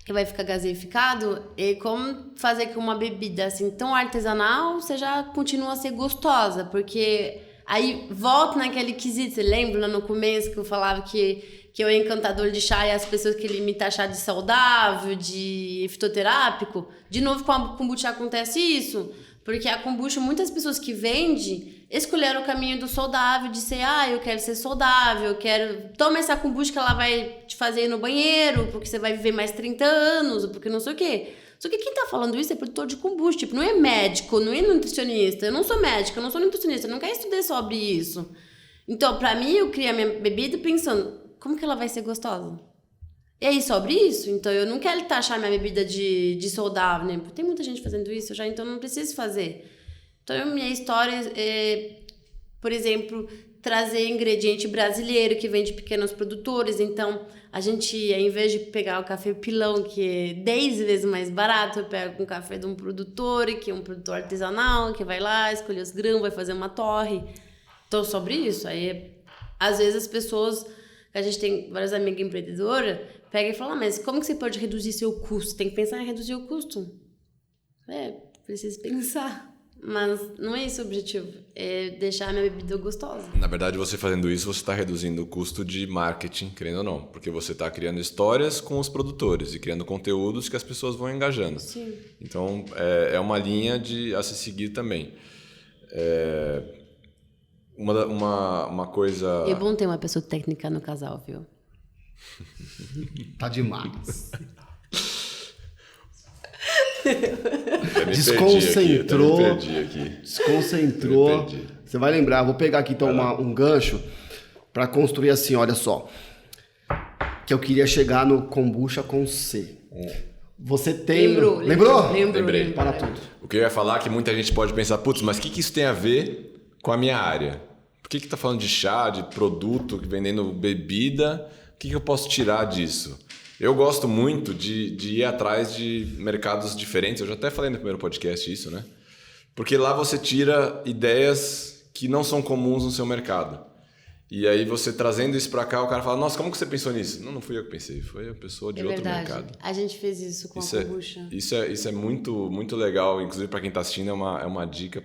que vai ficar gaseificado, e como fazer que uma bebida assim tão artesanal seja continua a ser gostosa, porque aí volta naquele quesito, você lembra lá no começo que eu falava que eu era encantador de chá e as pessoas queriam me taxar de saudável, de fitoterápico. De novo, com a kombucha acontece isso. Porque a kombucha, muitas pessoas que vendem, escolheram o caminho do saudável, de ser, eu quero ser saudável, toma essa kombucha que ela vai te fazer ir no banheiro, porque você vai viver mais 30 anos, porque não sei o quê. Só que quem tá falando isso é produtor de kombucha, tipo, não é médico, não é nutricionista. Eu não sou médica, eu não sou nutricionista, eu não quero estudar sobre isso. Então, pra mim, eu criei a minha bebida pensando... Como que ela vai ser gostosa? E aí, sobre isso, então eu não quero taxar minha bebida de saudável, né? Porque tem muita gente fazendo isso já, então eu não preciso fazer. Então, minha história é, por exemplo, trazer ingrediente brasileiro que vem de pequenos produtores. Então, a gente, ao invés de pegar o café pilão, que é 10 vezes mais barato, eu pego um café de um produtor, que é um produtor artesanal, que vai lá, escolhe os grãos, vai fazer uma torre. Então, sobre isso, aí, às vezes as pessoas... A gente tem várias amigas empreendedoras, pega e fala, mas como que você pode reduzir seu custo? Tem que pensar em reduzir o custo. Precisa pensar. Mas não é esse o objetivo. É deixar a minha bebida gostosa. Na verdade, você fazendo isso, você está reduzindo o custo de marketing, querendo ou não. Porque você está criando histórias com os produtores e criando conteúdos que as pessoas vão engajando. Sim. Então, é uma linha a se seguir também. Uma coisa... É bom ter uma pessoa técnica no casal, viu? Tá demais. Desconcentrou. Desconcentrou. Você vai lembrar, vou pegar aqui então um gancho para construir assim, olha só. Que eu queria chegar no kombucha com C. Você tem... Lembrou? Lembrei. Para tudo. O que eu ia falar é que muita gente pode pensar, putz, mas o que isso tem a ver com a minha área? Por que tá falando de chá, de produto, vendendo bebida? O que eu posso tirar disso? Eu gosto muito de ir atrás de mercados diferentes. Eu já até falei no primeiro podcast isso, né? Porque lá você tira ideias que não são comuns no seu mercado. E aí você trazendo isso para cá, o cara fala, nossa, como que você pensou nisso? Não fui eu que pensei, foi a pessoa de outro mercado. A gente fez isso com a kombucha. Isso é muito, muito legal, inclusive para quem está assistindo, é uma dica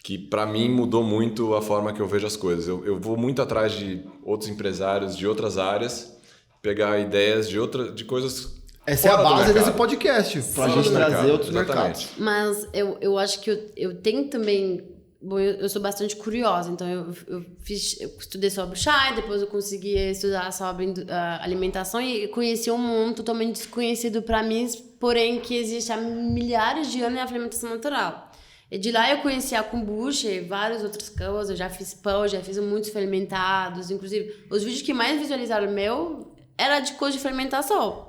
que para mim mudou muito a forma que eu vejo as coisas. Eu vou muito atrás de outros empresários de outras áreas, pegar ideias de coisas. Essa é a base desse podcast, para a gente trazer outros mercados. Mas eu acho que eu tenho também... Bom, eu sou bastante curiosa, então eu estudei sobre chá, e depois eu consegui estudar sobre alimentação e conheci um mundo totalmente desconhecido para mim, porém que existe há milhares de anos a alimentação natural. E de lá eu conheci a kombucha e várias outras coisas, eu já fiz pão, já fiz muitos fermentados, inclusive os vídeos que mais visualizaram meu era de coisa de fermentação.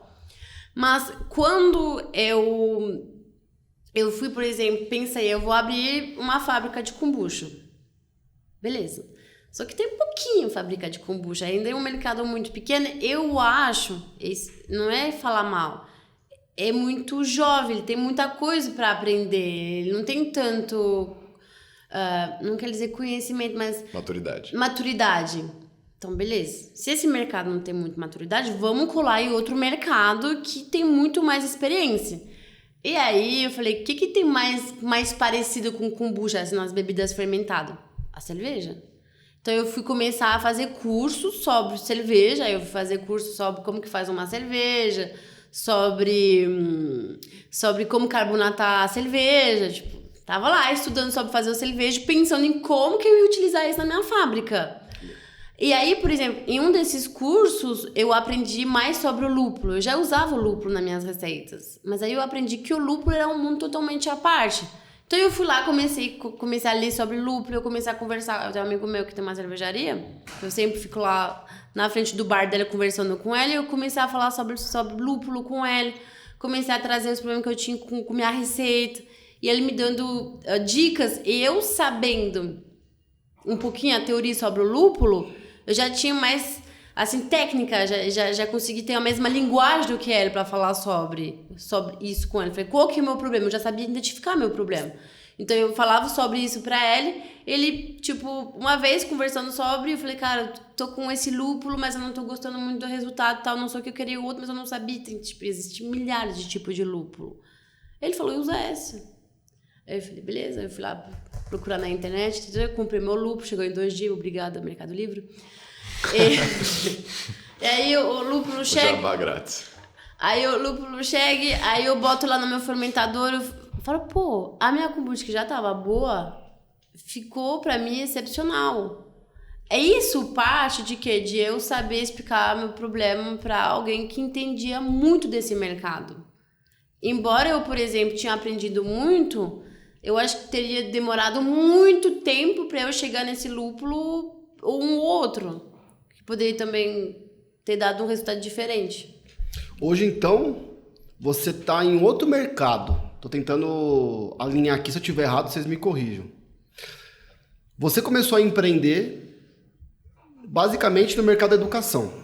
Mas quando eu fui, por exemplo, pensei, eu vou abrir uma fábrica de kombucha. Beleza. Só que tem pouquinho fábrica de kombucha, ainda é um mercado muito pequeno. Eu acho, não é falar mal, é muito jovem, ele tem muita coisa para aprender, ele não tem tanto, não quer dizer conhecimento, mas... Maturidade. Então, beleza. Se esse mercado não tem muita maturidade, vamos colar em outro mercado que tem muito mais experiência. E aí eu falei, o que tem mais parecido com kombucha, assim, nas bebidas fermentadas? A cerveja. Então eu fui começar a fazer cursos sobre cerveja, eu fui fazer curso sobre como que faz uma cerveja, sobre como carbonatar a cerveja, tipo, tava lá estudando sobre fazer a cerveja, pensando em como que eu ia utilizar isso na minha fábrica. E aí, por exemplo, em um desses cursos, eu aprendi mais sobre o lúpulo. Eu já usava o lúpulo nas minhas receitas. Mas aí eu aprendi que o lúpulo era um mundo totalmente à parte. Então eu fui lá, comecei a ler sobre lúpulo, eu comecei a conversar. Eu tenho um amigo meu que tem uma cervejaria. Eu sempre fico lá na frente do bar dele conversando com ele. E eu comecei a falar sobre lúpulo com ele. Comecei a trazer os problemas que eu tinha com minha receita. E ele me dando dicas. E eu sabendo um pouquinho a teoria sobre o lúpulo... Eu já tinha mais, assim, técnica, já consegui ter a mesma linguagem do que ele para falar sobre isso com ele. Falei, qual que é o meu problema? Eu já sabia identificar meu problema. Então, eu falava sobre isso para ele, tipo, uma vez conversando sobre, eu falei, cara, eu tô com esse lúpulo, mas eu não tô gostando muito do resultado e tal, não sei o que eu queria outro, mas eu não sabia, existem milhares de tipos de lúpulo. Ele falou, usa esse. Aí eu falei, beleza, eu fui lá procurar na internet, eu comprei meu lúpulo, chegou em 2 dias, obrigada, Mercado Livre. E aí o lúpulo chega... Jabá grátis. Aí o lúpulo chega, aí eu boto lá no meu fermentador, eu falo, pô, a minha kombucha que já tava boa, ficou pra mim excepcional. É isso parte de quê? De eu saber explicar meu problema pra alguém que entendia muito desse mercado. Embora eu, por exemplo, tinha aprendido muito... Eu acho que teria demorado muito tempo para eu chegar nesse lúpulo ou um outro, que poderia também ter dado um resultado diferente. Hoje, então, você está em outro mercado. Estou tentando alinhar aqui, se eu estiver errado, vocês me corrijam. Você começou a empreender basicamente no mercado da educação.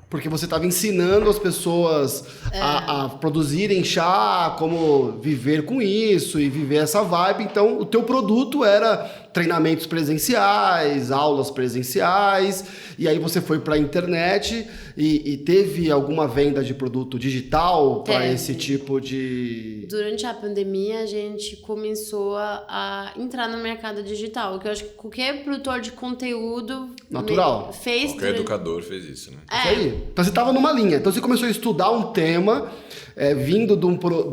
Porque você estava ensinando as pessoas a produzirem chá, como viver com isso e viver essa vibe. Então, o teu produto era treinamentos presenciais, aulas presenciais. E aí você foi para a internet e teve alguma venda de produto digital para esse tipo de... Durante a pandemia, a gente começou a entrar no mercado digital. Que eu acho que qualquer produtor de conteúdo... Natural. Fez. Qualquer educador fez isso, né? Isso aí. Então você estava numa linha. Então você começou a estudar um tema, vindo de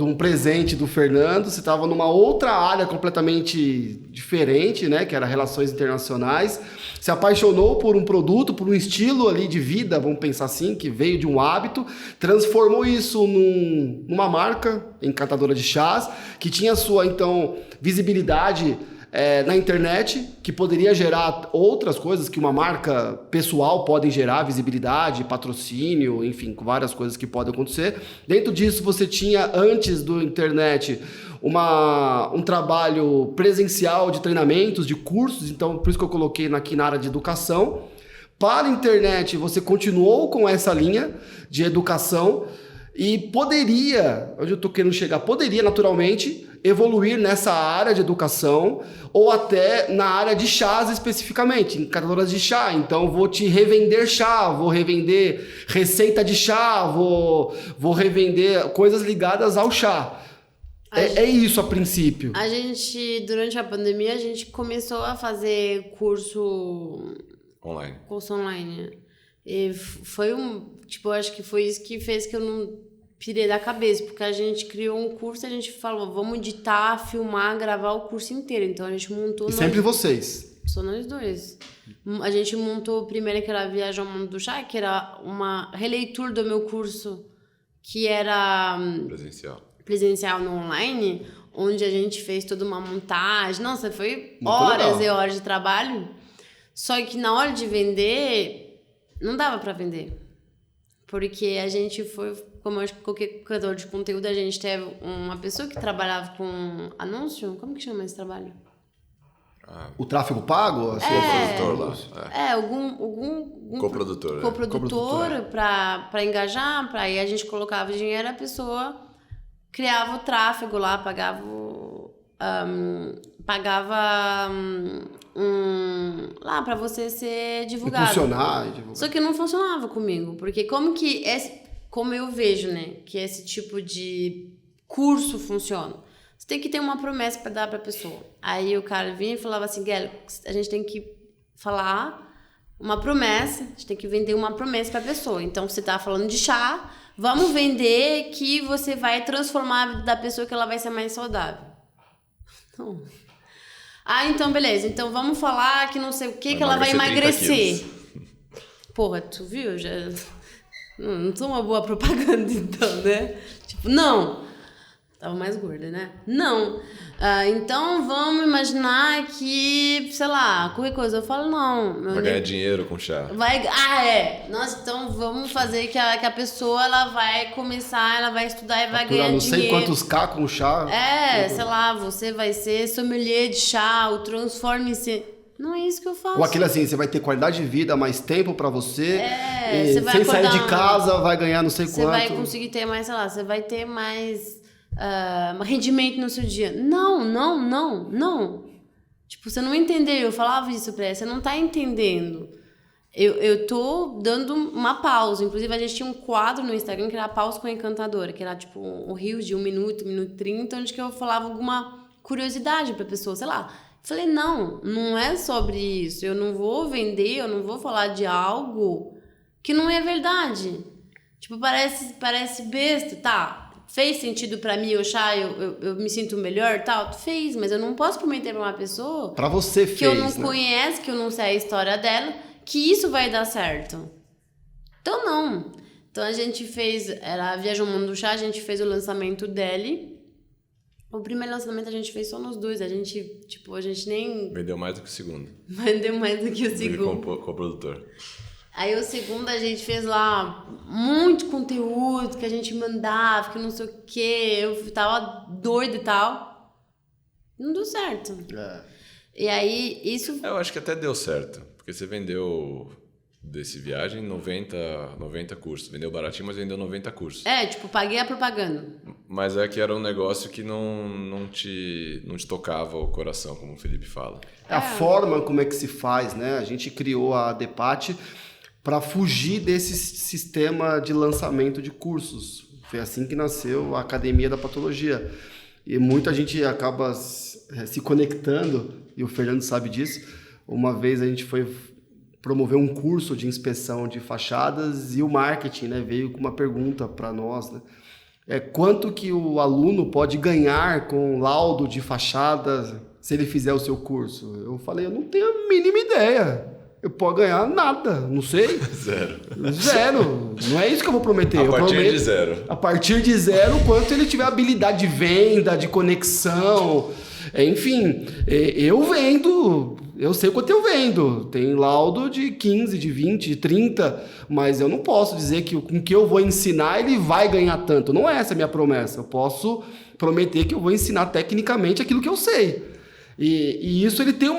um presente do Fernando, você estava numa outra área completamente diferente, né? Que era relações internacionais. Se apaixonou por um produto, por um estilo ali de vida, vamos pensar assim, que veio de um hábito, transformou isso numa marca encantadora de chás, que tinha sua, então, visibilidade na internet, que poderia gerar outras coisas que uma marca pessoal pode gerar, visibilidade, patrocínio, enfim, várias coisas que podem acontecer. Dentro disso, você tinha, antes do internet, um trabalho presencial de treinamentos, de cursos, então por isso que eu coloquei aqui na área de educação. Para a internet, você continuou com essa linha de educação e poderia, onde eu estou querendo chegar, poderia naturalmente evoluir nessa área de educação ou até na área de chás especificamente, em catadoras de chá. Então, vou te revender chá, vou revender receita de chá, vou revender coisas ligadas ao chá. É isso a princípio. A gente, durante a pandemia, a gente começou a fazer curso online. E foi tipo, acho que foi isso que fez que eu não pirei da cabeça, porque a gente criou um curso e a gente falou, vamos editar, filmar, gravar o curso inteiro. Então a gente montou... E sempre vocês? Só nós dois. A gente montou primeiro que era a Viagem ao Mundo do Chá, que era uma releitura do meu curso, que era... presencial no online, onde a gente fez toda uma montagem. Nossa, foi muito horas legal. E horas de trabalho. Só que na hora de vender, não dava para vender. Porque a gente foi, como acho que qualquer criador de conteúdo, a gente teve uma pessoa que trabalhava com anúncio. Como que chama esse trabalho? O tráfego pago? Coprodutor lá. Algum coprodutor. Coprodutor para engajar, para aí a gente colocava dinheiro, a pessoa criava o tráfego lá, pagava lá para você ser divulgado. Funcionar. Só que não funcionava comigo, porque como eu vejo, né, que esse tipo de curso funciona. Você tem que ter uma promessa para dar para a pessoa. Aí o cara vinha e falava assim, Guilherme, a gente tem que falar uma promessa, a gente tem que vender uma promessa para a pessoa. Então você tá falando de chá, vamos vender que você vai transformar a vida da pessoa, que ela vai ser mais saudável. Não. Então beleza. Então vamos falar que não sei o que ela vai emagrecer. Porra, tu viu? Eu já não sou uma boa propaganda então, né? Tipo, não. Tava mais gorda, né? Não. Então vamos imaginar que, sei lá, qualquer coisa. Eu falo, não. Vai ganhar dinheiro com chá. Nossa, então vamos fazer que a pessoa, ela vai começar, ela vai estudar e vai ganhar dinheiro. Não sei quantos K com chá. Sei lá, você vai ser sommelier de chá, ou transforme-se. Não é isso que eu faço. Ou aquilo assim, você vai ter qualidade de vida, mais tempo pra você. Você vai sem sair de casa, vai ganhar não sei quanto. Você vai conseguir ter mais, sei lá, você vai ter mais... rendimento no seu dia. Não. Tipo, você não entendeu. Eu falava isso pra ela. Você não tá entendendo. Eu tô dando uma pausa. Inclusive, a gente tinha um quadro no Instagram que era Pausa com a Encantadora, que era tipo um Reels de 1 minuto, 1 minuto e 30, onde que eu falava alguma curiosidade pra pessoa, sei lá. Eu falei, não é sobre isso. Eu não vou vender, eu não vou falar de algo que não é verdade. Tipo, parece besta, tá? Fez sentido pra mim o chá, eu me sinto melhor, tal? Fez, mas eu não posso prometer pra uma pessoa... Pra você que eu não conheço, que eu não sei a história dela, que isso vai dar certo. Então, não. Então, a gente fez... Era a Viagem ao Mundo do Chá, a gente fez o lançamento dele. O primeiro lançamento a gente fez só nos dois. A gente nem... Vendeu mais do que o segundo. Vendeu mais do que o segundo. Coprodutor. Aí o segundo a gente fez lá muito conteúdo que a gente mandava, que não sei o quê. Eu tava doida e tal. Não deu certo. E aí, isso... Eu acho que até deu certo. Porque você vendeu desse viagem 90 cursos. Vendeu baratinho, mas vendeu 90 cursos. Paguei a propaganda. Mas é que era um negócio que não te tocava o coração, como o Felipe fala. A forma como é que se faz, né? A gente criou a Depate para fugir desse sistema de lançamento de cursos. Foi assim que nasceu a Academia da Patologia. E muita gente acaba se conectando, e o Fernando sabe disso. Uma vez a gente foi promover um curso de inspeção de fachadas e o marketing, né, veio com uma pergunta para nós, né? Quanto que o aluno pode ganhar com laudo de fachada se ele fizer o seu curso? Eu falei, eu não tenho a mínima ideia. Eu posso ganhar nada, não sei. Zero. Não é isso que eu vou prometer. De zero. A partir de zero, quanto ele tiver habilidade de venda, de conexão. Enfim, eu vendo, eu sei quanto eu vendo. Tem laudo de 15, de 20, de 30, mas eu não posso dizer que com o que eu vou ensinar ele vai ganhar tanto. Não é essa a minha promessa. Eu posso prometer que eu vou ensinar tecnicamente aquilo que eu sei. E isso ele tem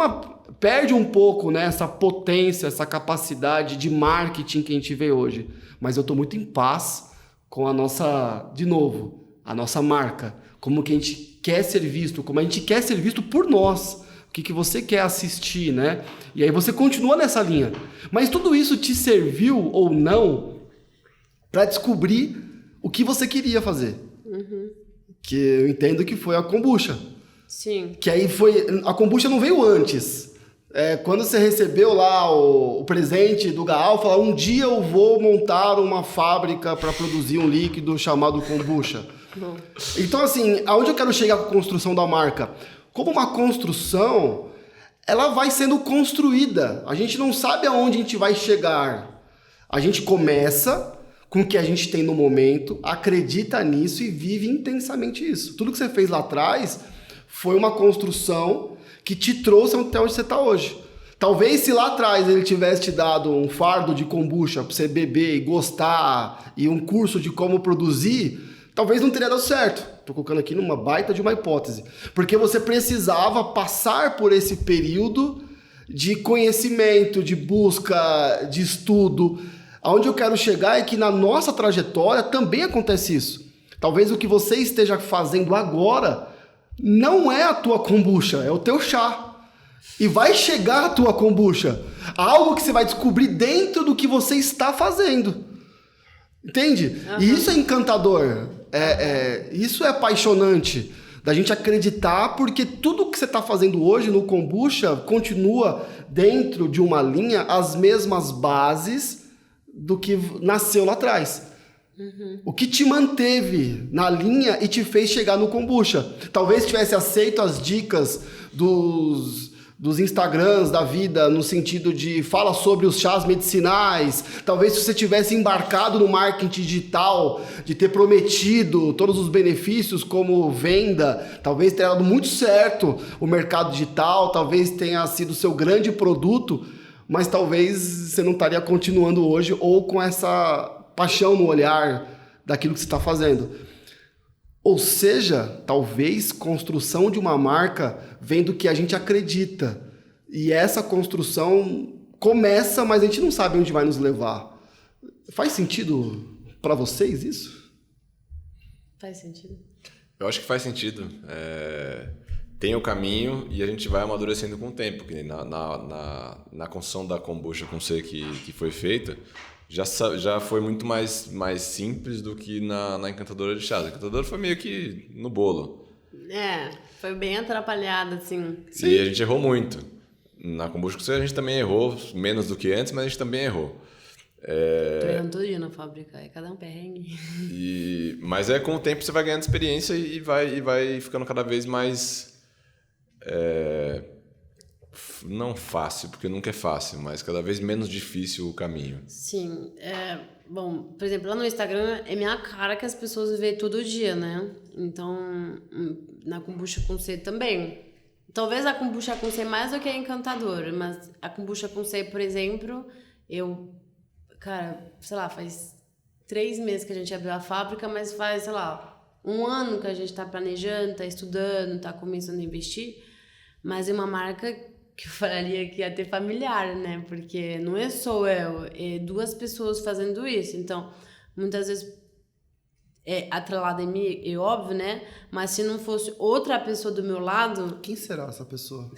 perde um pouco, né, essa potência, essa capacidade de marketing que a gente vê hoje. Mas eu estou muito em paz com a nossa marca. Como que a gente quer ser visto, como a gente quer ser visto por nós. O que você quer assistir, né? E aí você continua nessa linha. Mas tudo isso te serviu ou não para descobrir o que você queria fazer. Uhum. Que eu entendo que foi a kombucha. Sim. Que aí a kombucha não veio antes. Quando você recebeu lá o presente do Gaal, falou, um dia eu vou montar uma fábrica para produzir um líquido chamado kombucha. Não. Então, assim, aonde eu quero chegar com a construção da marca? Como uma construção, ela vai sendo construída. A gente não sabe aonde a gente vai chegar. A gente começa com o que a gente tem no momento, acredita nisso e vive intensamente isso. Tudo que você fez lá atrás foi uma construção que te trouxe até onde você está hoje. Talvez se lá atrás ele tivesse te dado um fardo de kombucha para você beber e gostar e um curso de como produzir, talvez não teria dado certo. Estou colocando aqui numa baita de uma hipótese. Porque você precisava passar por esse período de conhecimento, de busca, de estudo. Aonde eu quero chegar é que na nossa trajetória também acontece isso. Talvez o que você esteja fazendo agora não é a tua kombucha, é o teu chá. E vai chegar a tua kombucha. Algo que você vai descobrir dentro do que você está fazendo. Entende? Uhum. E isso é encantador. Isso é apaixonante. Da gente acreditar, porque tudo que você está fazendo hoje no kombucha continua dentro de uma linha, as mesmas bases do que nasceu lá atrás. Uhum. O que te manteve na linha e te fez chegar no kombucha. Talvez tivesse aceito as dicas dos Instagrams da vida, no sentido de fala sobre os chás medicinais. Talvez se você tivesse embarcado no marketing digital, de ter prometido todos os benefícios como venda, talvez tenha dado muito certo o mercado digital, talvez tenha sido o seu grande produto, mas talvez você não estaria continuando hoje ou com essa paixão no olhar daquilo que você está fazendo. Ou seja, talvez construção de uma marca vem do que a gente acredita. E essa construção começa, mas a gente não sabe onde vai nos levar. Faz sentido para vocês isso? Faz sentido. Eu acho que faz sentido. Tem o caminho e a gente vai amadurecendo com o tempo. Que na construção da kombucha com C que foi feita, já foi muito mais simples do que na encantadora de chás. A encantadora foi meio que no bolo. Foi bem atrapalhada, assim. Sim. E a gente errou muito. Na kombucha com C a gente também errou, menos do que antes, mas a gente também errou. Tô errando todo dia na fábrica, cada um perrengue. Mas com o tempo você vai ganhando experiência e vai ficando cada vez mais... não fácil, porque nunca é fácil, mas cada vez menos difícil o caminho. Sim. Bom, por exemplo, lá no Instagram é minha cara que as pessoas veem todo dia, né? Então, na kombucha com C também. Talvez a kombucha com C mais do que a encantadora, mas a kombucha com C, por exemplo, faz 3 meses que a gente abriu a fábrica, mas faz, 1 ano que a gente tá planejando, tá estudando, tá começando a investir, mas é uma marca que eu falaria que ia ter familiar, né? Porque não é só eu, é 2 pessoas fazendo isso. Então, muitas vezes é atrelada em mim, é óbvio, né? Mas se não fosse outra pessoa do meu lado... Quem será essa pessoa?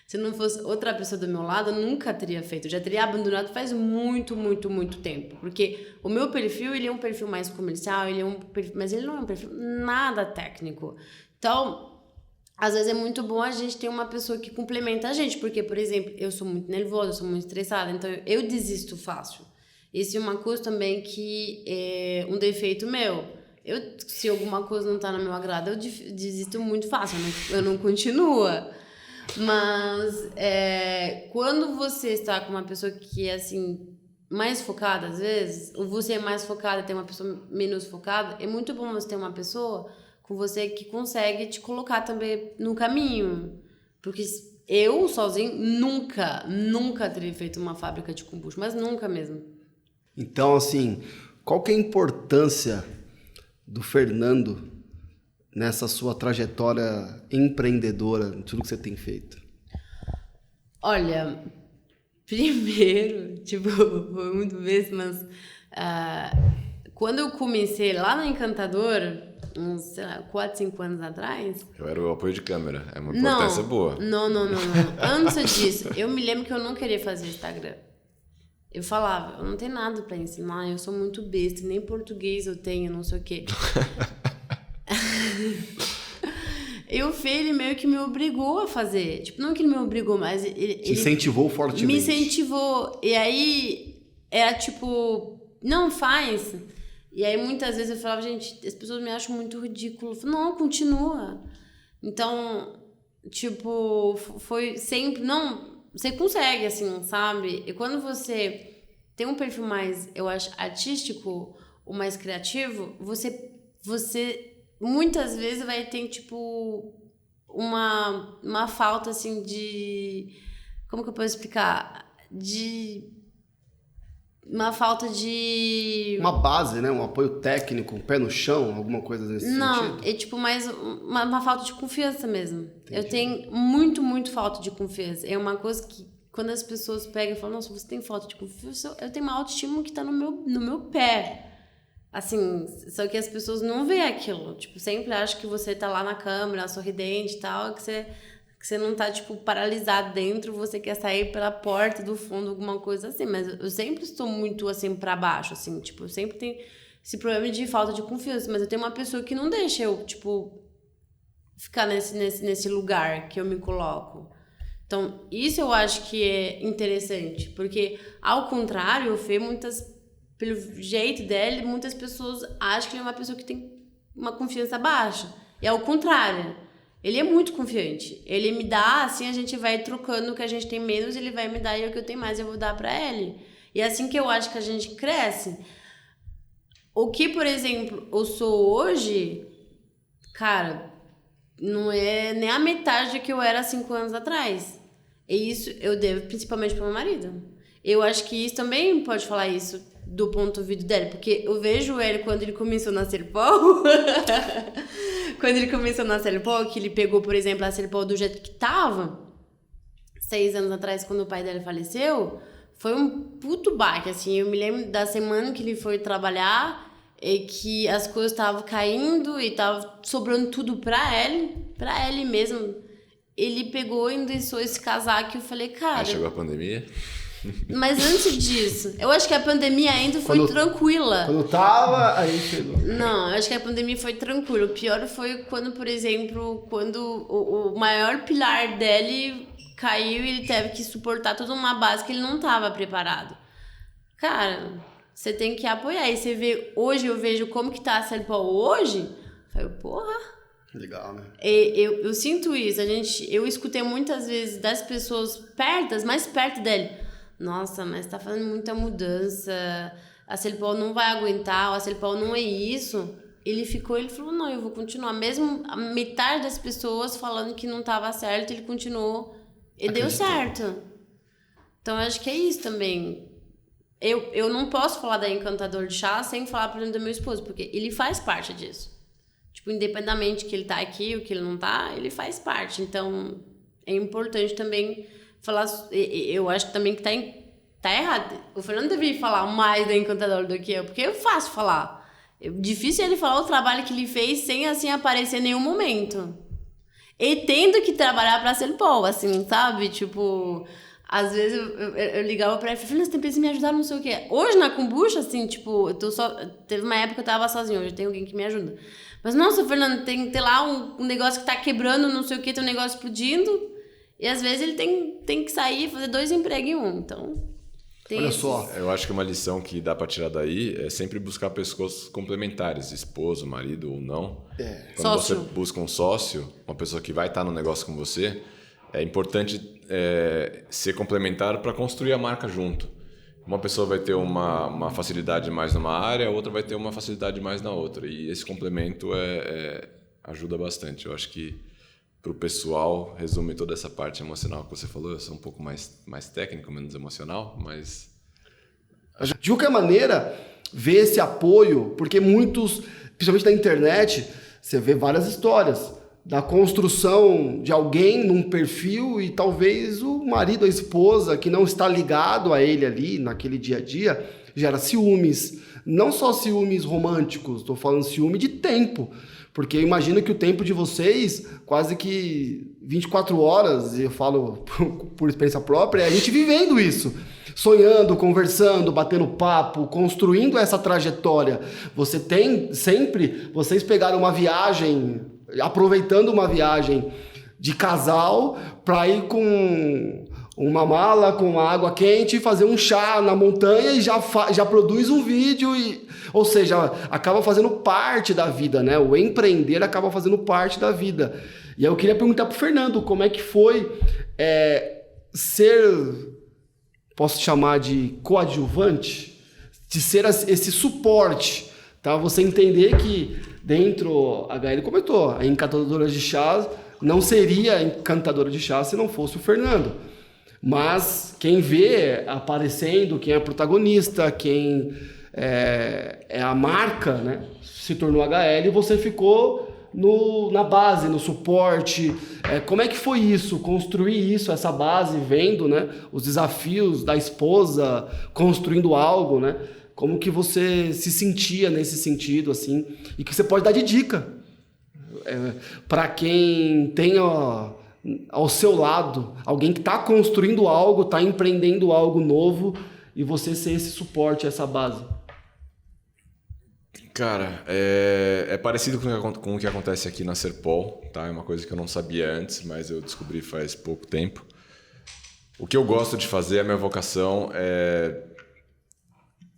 Se não fosse outra pessoa do meu lado, eu nunca teria feito. Eu já teria abandonado faz muito, muito, muito tempo. Porque o meu perfil, ele é um perfil mais comercial, mas ele não é um perfil nada técnico. Então... Às vezes é muito bom a gente ter uma pessoa que complementa a gente, porque, por exemplo, eu sou muito nervosa, eu sou muito estressada, então eu desisto fácil. Isso é uma coisa também que é um defeito meu. Se alguma coisa não está no meu agrado, eu desisto muito fácil, eu não continuo. Mas quando você está com uma pessoa que é assim, mais focada, às vezes, ou você é mais focada, tem uma pessoa menos focada, é muito bom você ter uma pessoa com você que consegue te colocar também no caminho. Porque eu, sozinho, nunca teria feito uma fábrica de kombucha, mas nunca mesmo. Então, assim, qual que é a importância do Fernando nessa sua trajetória empreendedora, em tudo que você tem feito? Olha, primeiro, tipo, foi muito besta, mas quando eu comecei lá no Encantador, uns, sei lá, 4, 5 anos atrás... Eu era o apoio de câmera, é uma importância boa. Não. Antes disso, eu me lembro que eu não queria fazer Instagram. Eu falava, eu não tenho nada pra ensinar, eu sou muito besta, nem português eu tenho, não sei o quê. E o Fê, ele meio que me obrigou a fazer. Tipo, não que ele me obrigou, mas ele incentivou fortemente. Me incentivou. E aí, era tipo, não faz. E aí, muitas vezes eu falava, gente, as pessoas me acham muito ridículo. Eu falava, não, continua. Então, tipo, foi sempre... Não, você consegue, assim, sabe? E quando você tem um perfil mais, eu acho, artístico ou mais criativo, você muitas vezes vai ter, tipo, uma falta, assim, de... Como que eu posso explicar? Uma falta de... Uma base, né? Um apoio técnico, um pé no chão, alguma coisa nesse sentido? Não, é tipo mais uma falta de confiança mesmo. Entendi. Eu tenho muito falta de confiança. É uma coisa que, quando as pessoas pegam e falam, nossa, você tem falta de confiança, eu tenho uma autoestima que tá no meu pé. Assim, só que as pessoas não veem aquilo. Tipo, sempre acham que você tá lá na câmera, sorridente e tal, que você não tá, tipo, paralisado dentro, você quer sair pela porta do fundo, alguma coisa assim. Mas eu sempre estou muito, assim, pra baixo, assim. Tipo, eu sempre tenho esse problema de falta de confiança. Mas eu tenho uma pessoa que não deixa eu, tipo, ficar nesse lugar que eu me coloco. Então, isso eu acho que é interessante. Porque, ao contrário, o Fê, pelo jeito dele, muitas pessoas acham que ele é uma pessoa que tem uma confiança baixa. E ao contrário, ele é muito confiante. Ele me dá, assim, a gente vai trocando o que a gente tem menos, ele vai me dar e o que eu tenho mais eu vou dar pra ele. E é assim que eu acho que a gente cresce. O que, por exemplo, eu sou hoje, cara, não é nem a metade do que eu era 5 anos atrás. E isso eu devo principalmente pro meu marido. Eu acho que isso também pode falar isso do ponto de vista dele, porque eu vejo ele quando ele começou na Serpol, que ele pegou, por exemplo, a Serpol do jeito que tava, 6 anos atrás, quando o pai dele faleceu, foi um puto baque, assim. Eu me lembro da semana que ele foi trabalhar e que as coisas estavam caindo e tava sobrando tudo pra ele mesmo. Ele pegou e deixou esse casaco e eu falei, cara... Aí chegou a pandemia... Mas antes disso, eu acho que a pandemia ainda foi tranquila. Quando tava, aí chegou. Não, eu acho que a pandemia foi tranquila. O pior foi quando, por exemplo, quando o maior pilar dele caiu e ele teve que suportar toda uma base que ele não estava preparado. Cara, você tem que apoiar. E você vê, hoje eu vejo como que tá a Serpol hoje. Eu falei, porra... Legal, né? Eu sinto isso. Eu escutei muitas vezes das pessoas mais perto dele. Nossa, mas tá fazendo muita mudança, a Serpol não vai aguentar, a Serpol não é isso. Ele falou, não, eu vou continuar. Mesmo a metade das pessoas falando que não tava certo, ele continuou e deu certo. Então, eu acho que é isso também. Eu não posso falar da Encantador de Chá sem falar, por exemplo, do meu esposo, porque ele faz parte disso. Tipo, independente que ele tá aqui ou que ele não tá, ele faz parte. Então, é importante também... falar, eu acho também que tá errado. O Fernando deveria falar mais da Encantador do que eu, porque é fácil falar. É difícil ele falar o trabalho que ele fez sem, assim, aparecer em nenhum momento. E tendo que trabalhar pra Serpol, assim, sabe? Tipo, às vezes eu ligava pra ele e falei, você tem que me ajudar, não sei o quê. Hoje na kombucha, assim, tipo, teve uma época que eu tava sozinha, hoje tem alguém que me ajuda. Mas, nossa, Fernando, tem que ter lá um negócio que tá quebrando, não sei o quê, tem um negócio explodindo... E às vezes ele tem que sair e fazer 2 empregos em um, então... Olha só. Eu acho que uma lição que dá pra tirar daí é sempre buscar pessoas complementares, esposo, marido ou não. Quando sócio. Você busca um sócio, uma pessoa que vai estar no negócio com você, é importante ser complementar para construir a marca junto. Uma pessoa vai ter uma facilidade mais numa área, a outra vai ter uma facilidade mais na outra. E esse complemento ajuda bastante. Eu acho que para o pessoal resume toda essa parte emocional que você falou. Eu sou um pouco mais técnico, menos emocional, mas... De qualquer maneira, ver esse apoio, porque muitos, principalmente na internet, você vê várias histórias da construção de alguém num perfil e talvez o marido, a esposa, que não está ligado a ele ali naquele dia a dia, gera ciúmes. Não só ciúmes românticos, estou falando ciúme de tempo. Porque eu imagino que o tempo de vocês, quase que 24 horas, e eu falo por experiência própria, é a gente vivendo isso. Sonhando, conversando, batendo papo, construindo essa trajetória. Você tem sempre, vocês pegaram uma viagem, aproveitando uma viagem de casal para ir com uma mala com água quente, fazer um chá na montanha e já produz um vídeo, ou seja, acaba fazendo parte da vida, né? O empreender acaba fazendo parte da vida. E aí eu queria perguntar para o Fernando, como é que foi ser, posso chamar de coadjuvante, de ser esse suporte, tá? Você entender que dentro, a Gaelle comentou, a encantadora de chá não seria encantadora de chá se não fosse o Fernando. Mas quem vê aparecendo, quem é protagonista, quem é a marca, né, se tornou a Gaelle, e você ficou na base, no suporte. Como é que foi isso? Construir isso, essa base, vendo, né, os desafios da esposa, construindo algo, né? Como que você se sentia nesse sentido, assim? E que você pode dar de dica para quem tem ao seu lado, alguém que está construindo algo, está empreendendo algo novo, e você ser esse suporte, essa base. Cara, é parecido com o que acontece aqui na Serpol, tá? É uma coisa que eu não sabia antes, mas eu descobri faz pouco tempo. O que eu gosto de fazer, a minha vocação é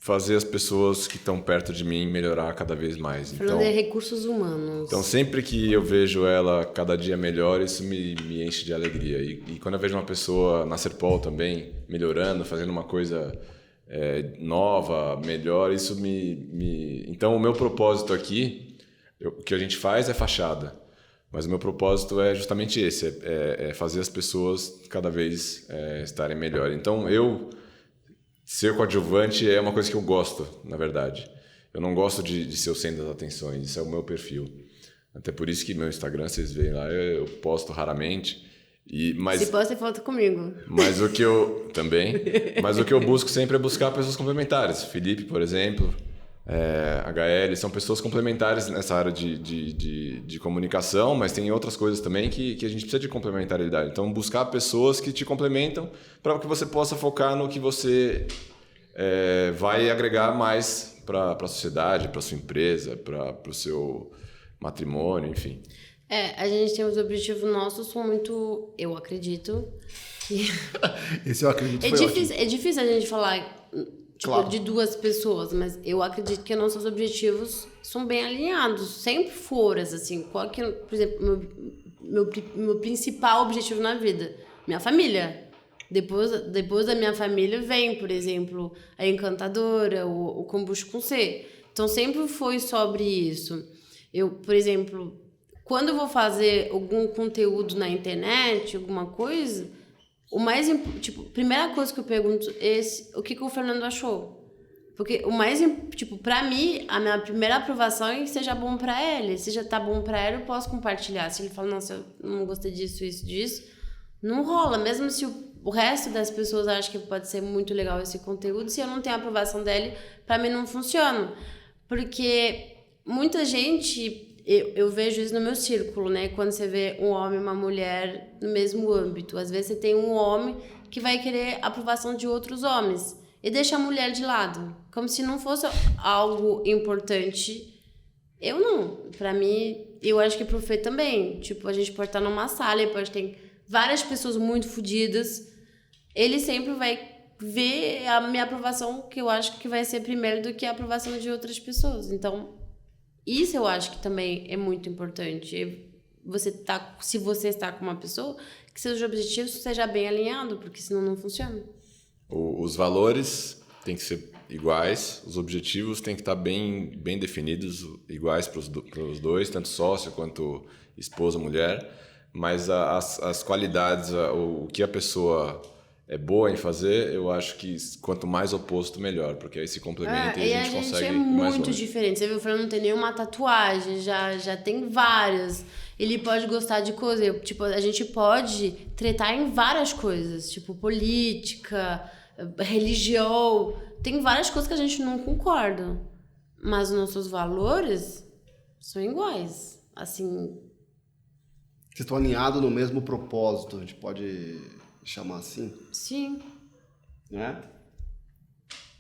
fazer as pessoas que estão perto de mim melhorar cada vez mais. Falando de recursos humanos. Então, sempre que eu vejo ela cada dia melhor, isso me enche de alegria. E quando eu vejo uma pessoa na Serpol também melhorando, fazendo uma coisa nova, melhor, isso me... Então, o meu propósito aqui, o que a gente faz é fachada. Mas o meu propósito é justamente esse, é fazer as pessoas cada vez estarem melhor. Então, ser coadjuvante é uma coisa que eu gosto, na verdade. Eu não gosto de ser o centro das atenções, isso é o meu perfil. Até por isso que meu Instagram, vocês veem lá, eu posto raramente. Mas, se posta, foto comigo. Mas o que eu... Também. Mas o que eu busco sempre é buscar pessoas complementares. Felipe, por exemplo, a Gaelle, são pessoas complementares nessa área de comunicação, mas tem outras coisas também que a gente precisa de complementaridade. Então, buscar pessoas que te complementam para que você possa focar no que você vai agregar mais para a sociedade, para a sua empresa, para o seu matrimônio, enfim. A gente tem os objetivos nossos, são muito... Eu acredito. Esse eu acredito é difícil a gente falar... Claro. De duas pessoas, mas eu acredito que nossos objetivos são bem alinhados, sempre foram, assim, qual que, por exemplo, meu principal objetivo na vida, minha família. Depois da minha família vem, por exemplo, a Encantadora, o Kombucha com C. Então sempre foi sobre isso. Eu, por exemplo, quando eu vou fazer algum conteúdo na internet, alguma coisa, primeira coisa que eu pergunto é o que o Fernando achou. Porque o mais, pra mim, a minha primeira aprovação é que seja bom pra ele. Se já tá bom pra ele, eu posso compartilhar. Se ele fala, nossa, eu não gostei disso, não rola. Mesmo se o resto das pessoas acham que pode ser muito legal esse conteúdo, se eu não tenho a aprovação dele, pra mim não funciona. Porque muita gente... Eu vejo isso no meu círculo, né? Quando você vê um homem e uma mulher no mesmo âmbito. Às vezes você tem um homem que vai querer a aprovação de outros homens e deixa a mulher de lado. Como se não fosse algo importante. Eu não. Pra mim, eu acho que pro Fê também. A gente pode estar numa sala e pode ter várias pessoas muito fodidas. Ele sempre vai ver a minha aprovação, que eu acho que vai ser primeiro do que a aprovação de outras pessoas. Então... Isso eu acho que também é muito importante. Se você está com uma pessoa, que seus objetivos sejam bem alinhados, porque senão não funciona. Os valores tem que ser iguais, os objetivos têm que estar bem definidos, iguais para os dois, tanto sócio quanto esposa, mulher, mas as qualidades, o que a pessoa é boa em fazer, eu acho que quanto mais oposto, melhor, porque aí se complementa e a gente consegue ir mais longe. É muito diferente. Você viu, o Fernando não tem nenhuma tatuagem, já tem várias. Ele pode gostar de coisa, tipo, a gente pode tretar em várias coisas, tipo política, religião, tem várias coisas que a gente não concorda, mas os nossos valores são iguais, assim. Vocês estão alinhados no mesmo propósito, a gente pode chamar assim? Sim. Né?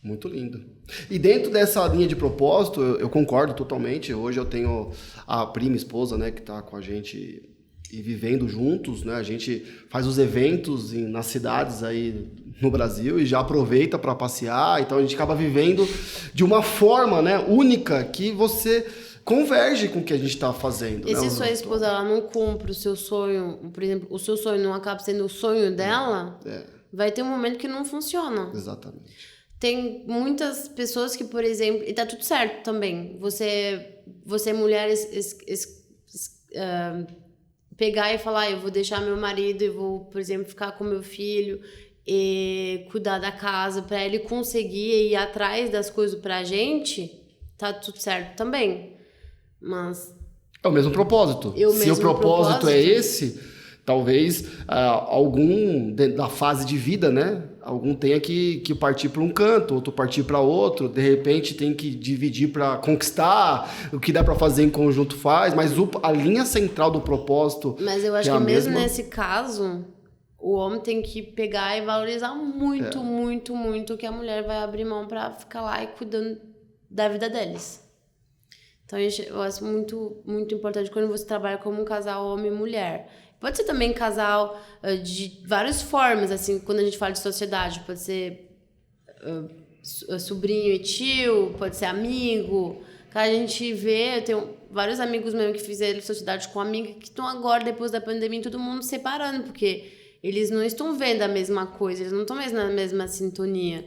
Muito lindo. E dentro dessa linha de propósito, eu concordo totalmente. Hoje eu tenho a prima esposa, né, que está com a gente e vivendo juntos, né? A gente faz os eventos nas cidades aí no Brasil e já aproveita para passear. Então a gente acaba vivendo de uma forma, né, única, que você converge com o que a gente está fazendo. E se sua esposa ela não cumpre o seu sonho, por exemplo, o seu sonho não acaba sendo o sonho dela, vai ter um momento que não funciona. Exatamente. Tem muitas pessoas que, por exemplo, e tá tudo certo também, você mulher pegar e falar, eu vou deixar meu marido e vou, por exemplo, ficar com meu filho e cuidar da casa para ele conseguir ir atrás das coisas pra gente, tá tudo certo também. Mas é o mesmo propósito. Se o propósito é esse, talvez algum da fase de vida, né? Algum tenha que partir para um canto, outro partir para outro, de repente tem que dividir para conquistar, o que dá para fazer em conjunto faz, mas a linha central do propósito. Mas eu acho que mesmo nesse caso, o homem tem que pegar e valorizar muito, muito, muito o que a mulher vai abrir mão para ficar lá e cuidando da vida deles. Então eu acho muito, muito importante quando você trabalha como um casal homem e mulher. Pode ser também casal de várias formas, assim, quando a gente fala de sociedade. Pode ser sobrinho e tio, pode ser amigo. A gente vê, eu tenho vários amigos mesmo que fizeram sociedade com amiga que estão agora, depois da pandemia, todo mundo separando, porque eles não estão vendo a mesma coisa, eles não estão mesmo na mesma sintonia.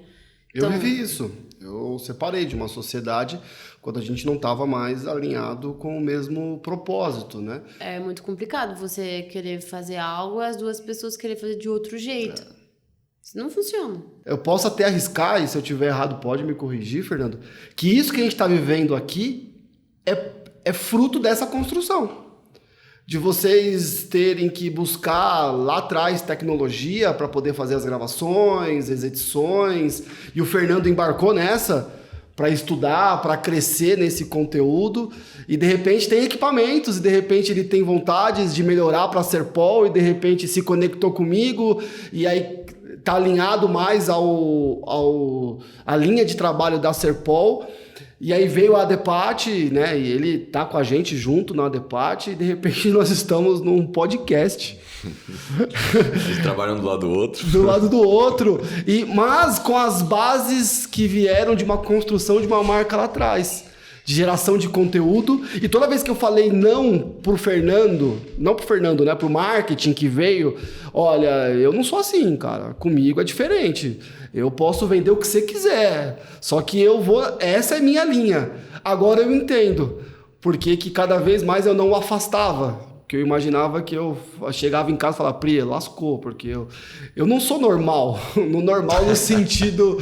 Então, eu vivi isso. Eu separei de uma sociedade quando a gente não estava mais alinhado com o mesmo propósito, né? É muito complicado você querer fazer algo e as duas pessoas querem fazer de outro jeito. Isso não funciona. Eu posso até arriscar, e se eu estiver errado pode me corrigir, Fernando, que isso que a gente está vivendo aqui é fruto dessa construção. De vocês terem que buscar lá atrás tecnologia para poder fazer as gravações, as edições, e o Fernando embarcou nessa para estudar, para crescer nesse conteúdo, e de repente tem equipamentos, e de repente ele tem vontades de melhorar para a Serpol, e de repente se conectou comigo, e aí está alinhado mais à linha de trabalho da Serpol. E aí veio a ADEPAT, né? E ele tá com a gente junto na ADEPAT e de repente nós estamos num podcast. Eles trabalham do lado do outro. Do lado do outro. Mas com as bases que vieram de uma construção de uma marca lá atrás. De geração de conteúdo. E toda vez que eu falei não pro Fernando, né? Pro marketing que veio, olha, eu não sou assim, cara. Comigo é diferente. Eu posso vender o que você quiser. Só que essa é minha linha. Agora eu entendo. Porque que cada vez mais eu não o afastava. Porque eu imaginava que eu chegava em casa e falava, Pri, lascou. Porque eu não sou normal. Normal no sentido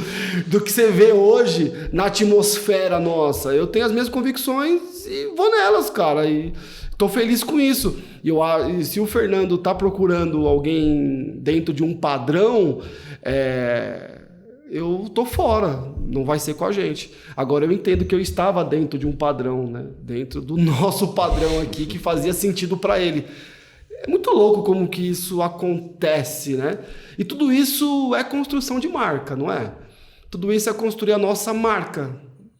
do que você vê hoje na atmosfera nossa. Eu tenho as minhas convicções e vou nelas, cara. E tô feliz com isso. E se o Fernando tá procurando alguém dentro de um padrão... eu tô fora, não vai ser com a gente. Agora eu entendo que eu estava dentro de um padrão, né? Dentro do nosso padrão aqui, que fazia sentido para ele. É muito louco como que isso acontece, né? E tudo isso é construção de marca, não é? Tudo isso é construir a nossa marca,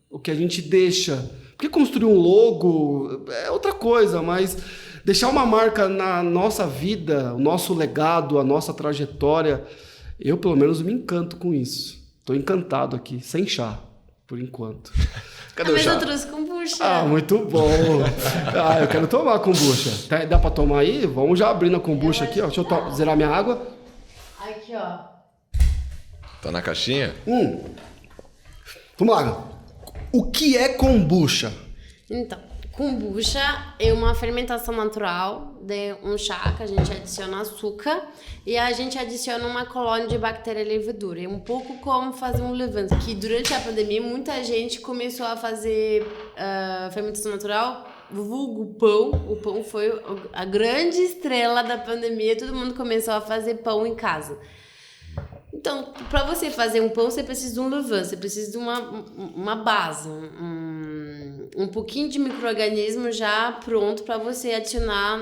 o que a gente deixa. Porque construir um logo é outra coisa, mas deixar uma marca na nossa vida, o nosso legado, a nossa trajetória, eu pelo menos me encanto com isso. Tô encantado aqui, sem chá, por enquanto. Cadê o chá? Mas eu trouxe kombucha. Ah, muito bom. Eu quero tomar kombucha. Dá pra tomar aí? Vamos já abrindo a kombucha aqui, ó. Deixa eu zerar minha água. Aqui, ó. Tá na caixinha? Vamos lá. O que é kombucha? Então, kombucha é uma fermentação natural de um chá que a gente adiciona açúcar e a gente adiciona uma colônia de bactéria levedura. É um pouco como fazer um levain, que durante a pandemia muita gente começou a fazer fermentação natural, vulgo pão. O pão foi a grande estrela da pandemia, todo mundo começou a fazer pão em casa. Então, para você fazer um pão, você precisa de um levain, você precisa de uma base, um pouquinho de micro-organismo já pronto para você adicionar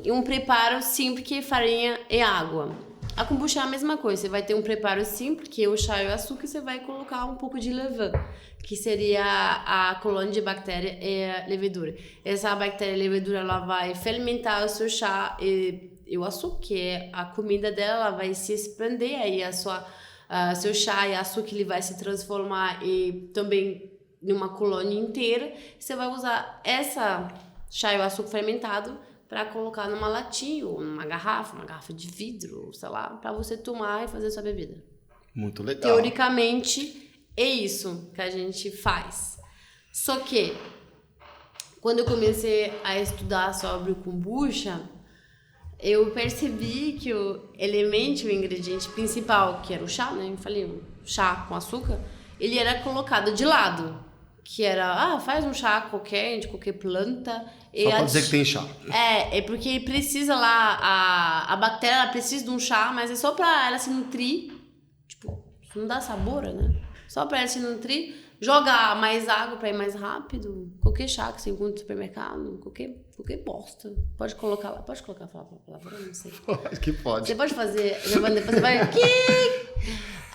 um preparo simples que é farinha e água. A kombucha é a mesma coisa, você vai ter um preparo simples, que é o chá e o açúcar, e você vai colocar um pouco de levain, que seria a colônia de bactéria e a levedura. Essa bactéria e levedura, ela vai fermentar o seu chá e o açúcar, que é a comida dela, vai se expandir, aí seu chá e açúcar ele vai se transformar e também numa colônia inteira. Você vai usar essa chá e o açúcar fermentado para colocar numa latinha ou numa garrafa de vidro, sei lá, para você tomar e fazer sua bebida. Muito legal. Teoricamente, é isso que a gente faz. Só que, quando eu comecei a estudar sobre o kombucha, eu percebi que o ingrediente principal, que era o chá, né? Eu falei, o chá com açúcar, ele era colocado de lado. Que era, faz um chá qualquer, de qualquer planta. Só pra dizer que tem chá. É porque precisa lá, a bactéria ela precisa de um chá, mas é só pra ela se nutrir. Tipo, não dá sabor, né? Só pra ela se nutrir. Joga mais água pra ir mais rápido. Qualquer chá que você encontra no supermercado, qualquer bosta. Pode colocar lá. Pode colocar a palavra? Não sei. Pode, que pode. Você pode fazer. Depois você vai.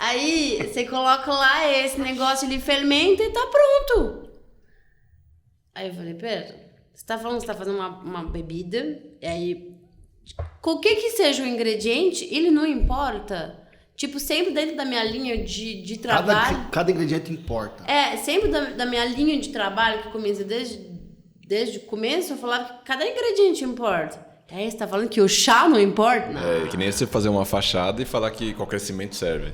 Aí você coloca lá esse negócio, ele fermenta e tá pronto. Aí eu falei, pera, você tá falando que você tá fazendo uma bebida, e aí qualquer que seja o ingrediente, ele não importa. Tipo, sempre dentro da minha linha de trabalho. Cada ingrediente importa. Sempre da minha linha de trabalho, que eu comecei desde o começo, eu falava que cada ingrediente importa. Aí você tá falando que o chá não importa? Não. É que nem você fazer uma fachada e falar que qualquer cimento serve.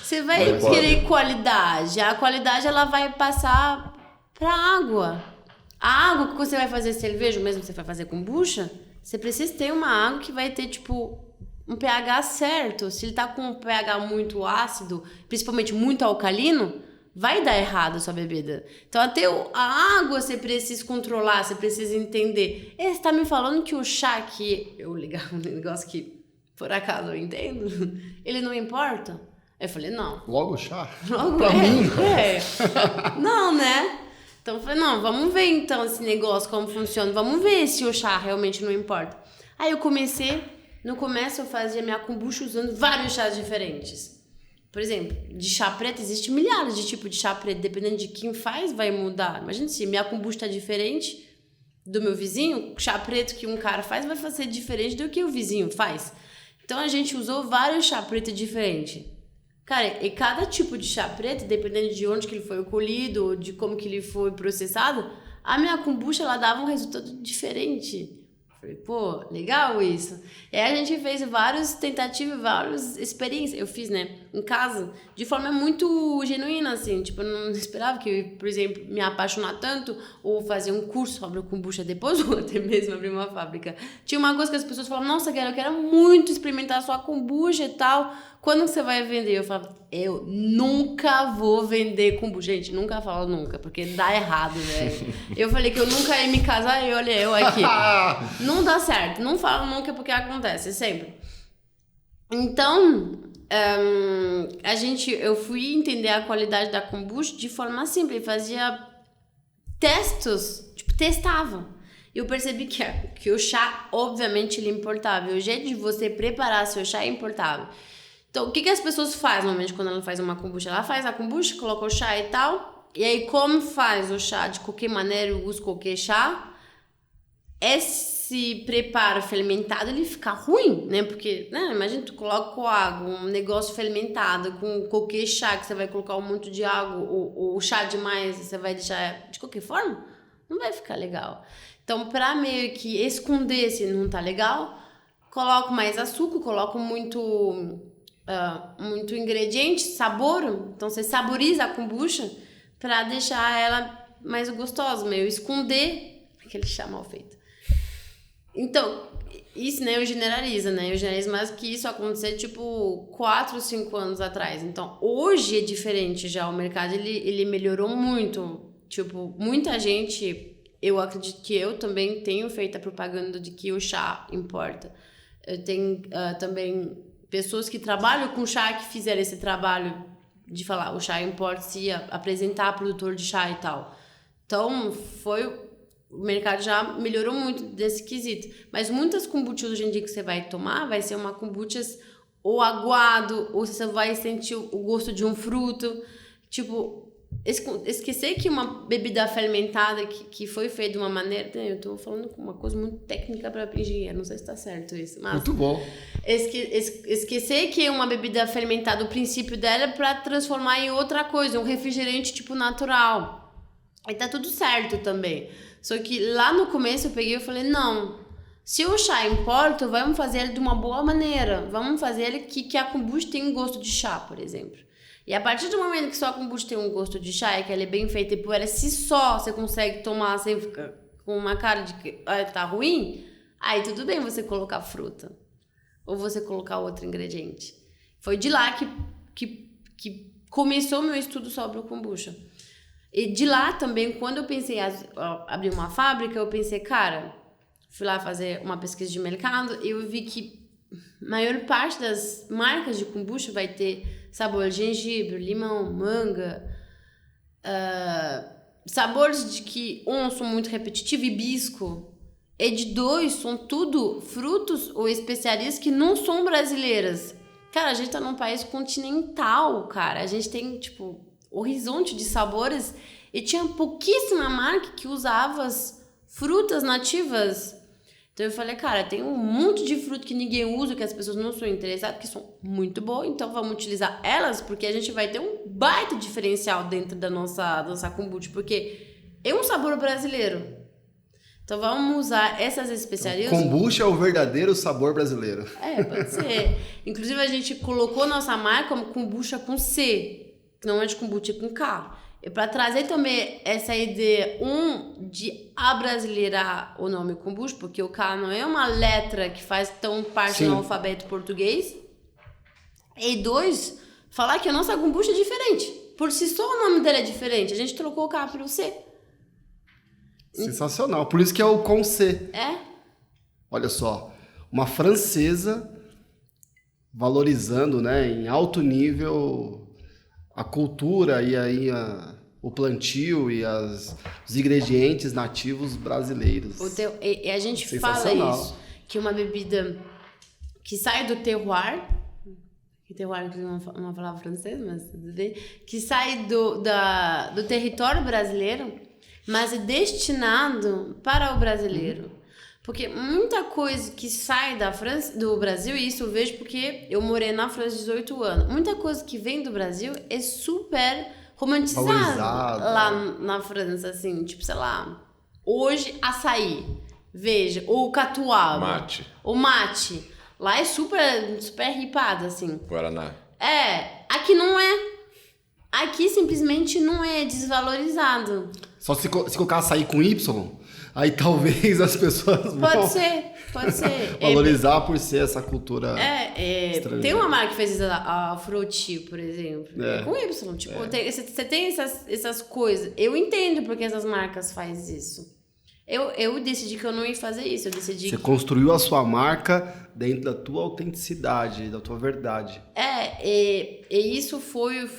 Você vai querer qualidade. A qualidade, ela vai passar pra água. A água que você vai fazer cerveja, mesmo que você vai fazer kombucha, você precisa ter uma água que vai ter, tipo, um pH certo. Se ele tá com um pH muito ácido, principalmente muito alcalino, vai dar errado a sua bebida. Então, até a água você precisa controlar, você precisa entender. Você tá me falando que o chá aqui, eu ligar um negócio que, por acaso, eu entendo, ele não importa? Eu falei, não. Logo o chá? Logo pra mim? Não, né? Então, eu falei, não, vamos ver então esse negócio, como funciona. Vamos ver se o chá realmente não importa. Aí eu comecei, no começo eu fazia minha kombucha usando vários chás diferentes. Por exemplo, de chá preto, existe milhares de tipos de chá preto. Dependendo de quem faz, vai mudar. Imagina se minha kombucha tá diferente do meu vizinho, o chá preto que um cara faz vai fazer diferente do que o vizinho faz. Então, a gente usou vários chá preto diferentes. Cara, e cada tipo de chá preto, dependendo de onde que ele foi colhido, ou de como que ele foi processado, a minha kombucha, ela dava um resultado diferente. Falei, pô, legal isso. E aí a gente fez várias tentativas, várias experiências. Eu fiz, né, em casa, de forma muito genuína, assim. Tipo, eu não esperava que eu, por exemplo, me apaixonar tanto ou fazer um curso sobre kombucha depois ou até mesmo abrir uma fábrica. Tinha uma coisa que as pessoas falavam, nossa, Guilherme, eu quero muito experimentar a sua kombucha e tal. Quando você vai vender? Eu falo, eu nunca vou vender kombucha. Gente, nunca falo nunca, porque dá errado, velho. Eu falei que eu nunca ia me casar e olha eu aqui. Não dá certo. Não falo nunca porque acontece, sempre. Então, eu fui entender a qualidade da kombucha de forma simples. Fazia testes, tipo, testava. Eu percebi que o chá, obviamente, ele é importável. O jeito de você preparar seu chá é importável. Então, o que as pessoas fazem normalmente quando ela faz uma kombucha? Ela faz a kombucha, coloca o chá e tal. E aí, como faz o chá de qualquer maneira, eu uso qualquer chá, esse preparo fermentado, ele fica ruim, né? Porque, né? Imagina, tu coloca com água, um negócio fermentado, com qualquer chá, que você vai colocar um monte de água, ou chá demais, você vai deixar de qualquer forma, não vai ficar legal. Então, pra meio que esconder se não tá legal, coloco mais açúcar, coloco muito muito ingrediente, sabor. Então você saboriza a kombucha para deixar ela mais gostosa, meio esconder aquele chá mal feito. Então, isso, né, eu generalizo, mais que isso acontecer, 4, 5 anos atrás. Então, hoje é diferente já, o mercado, ele melhorou muito. Muita gente, eu acredito que eu também tenho feito a propaganda de que o chá importa. Eu tenho também pessoas que trabalham com chá, que fizeram esse trabalho de falar, o chá importa, se apresentar produtor de chá e tal. Então, o mercado já melhorou muito desse quesito. Mas muitas kombuchas hoje em dia que você vai tomar, vai ser uma kombucha ou aguado, ou você vai sentir o gosto de um fruto. Esquecer que uma bebida fermentada que foi feita de uma maneira... Eu tô falando com uma coisa muito técnica para engenheiro, não sei se tá certo isso. Mas muito bom. Esquecer que uma bebida fermentada, o princípio dela é para transformar em outra coisa, um refrigerante natural. E tá tudo certo também. Só que lá no começo eu peguei e falei, não, se o chá importa, vamos fazer ele de uma boa maneira. Vamos fazer ele que a kombucha tem um gosto de chá, por exemplo. E a partir do momento que só a kombucha tem um gosto de chá, que ela é bem feita e por ela se só você consegue tomar sem ficar com uma cara de que tá ruim, aí tudo bem você colocar fruta. Ou você colocar outro ingrediente. Foi de lá que começou o meu estudo sobre o kombucha. E de lá também, quando eu pensei em abrir uma fábrica, eu pensei, cara, fui lá fazer uma pesquisa de mercado e eu vi que a maior parte das marcas de kombucha vai ter sabor de gengibre, limão, manga, sabores de que, são muito repetitivos, hibisco, e de 2, são tudo frutos ou especiarias que não são brasileiras. Cara, a gente tá num país continental, cara, a gente tem, horizonte de sabores e tinha pouquíssima marca que usava as frutas nativas. Então eu falei, cara, tem um monte de fruta que ninguém usa, que as pessoas não são interessadas, que são muito boas, então vamos utilizar elas, porque a gente vai ter um baita diferencial dentro da nossa kombucha, porque é um sabor brasileiro. Então vamos usar essas especiarias. Kombucha é o verdadeiro sabor brasileiro. Pode ser. Inclusive a gente colocou nossa marca como kombucha com C, não é de kombucha com K. E para trazer também essa ideia, de abrasileirar o nome kombucha, porque o K não é uma letra que faz tão parte do alfabeto português. E 2, falar que a nossa kombucha é diferente. Por si só o nome dela é diferente. A gente trocou o K pelo C. Sensacional. Por isso que é o com C. Olha só, uma francesa valorizando, em alto nível a cultura e aí o plantio e os ingredientes nativos brasileiros. E a gente fala isso, que uma bebida que sai do terroir, terroir é uma palavra francesa, mas tudo bem, que sai do território brasileiro, mas é destinado para o brasileiro. Porque muita coisa que sai do Brasil, e isso eu vejo porque eu morei na França 18 anos, muita coisa que vem do Brasil é super romantizada lá na França, assim, sei lá, hoje açaí, veja, ou catuaba. O mate. Lá é super, super ripado, assim. Guaraná. Aqui não é. Aqui simplesmente não é desvalorizado. Só se colocar açaí com Y, aí talvez as pessoas vão... Pode ser. valorizar por ser essa cultura tem uma marca que fez isso, a Frutti, por exemplo. Com Y. Você tem essas coisas. Eu entendo porque essas marcas fazem isso. Eu decidi que eu não ia fazer isso. Você construiu a sua marca dentro da tua autenticidade, da tua verdade. E isso foi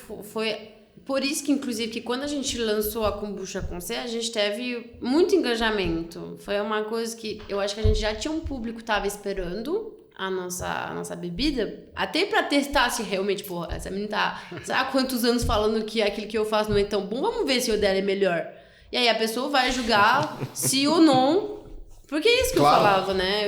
por isso que, inclusive, que quando a gente lançou a Kombucha com C, a gente teve muito engajamento. Foi uma coisa que eu acho que a gente já tinha um público que estava esperando a nossa bebida, até para testar se realmente, essa menina tá há quantos anos falando que aquilo que eu faço não é tão bom, vamos ver se o dela é melhor. E aí a pessoa vai julgar se ou não, porque é isso que eu falava, né?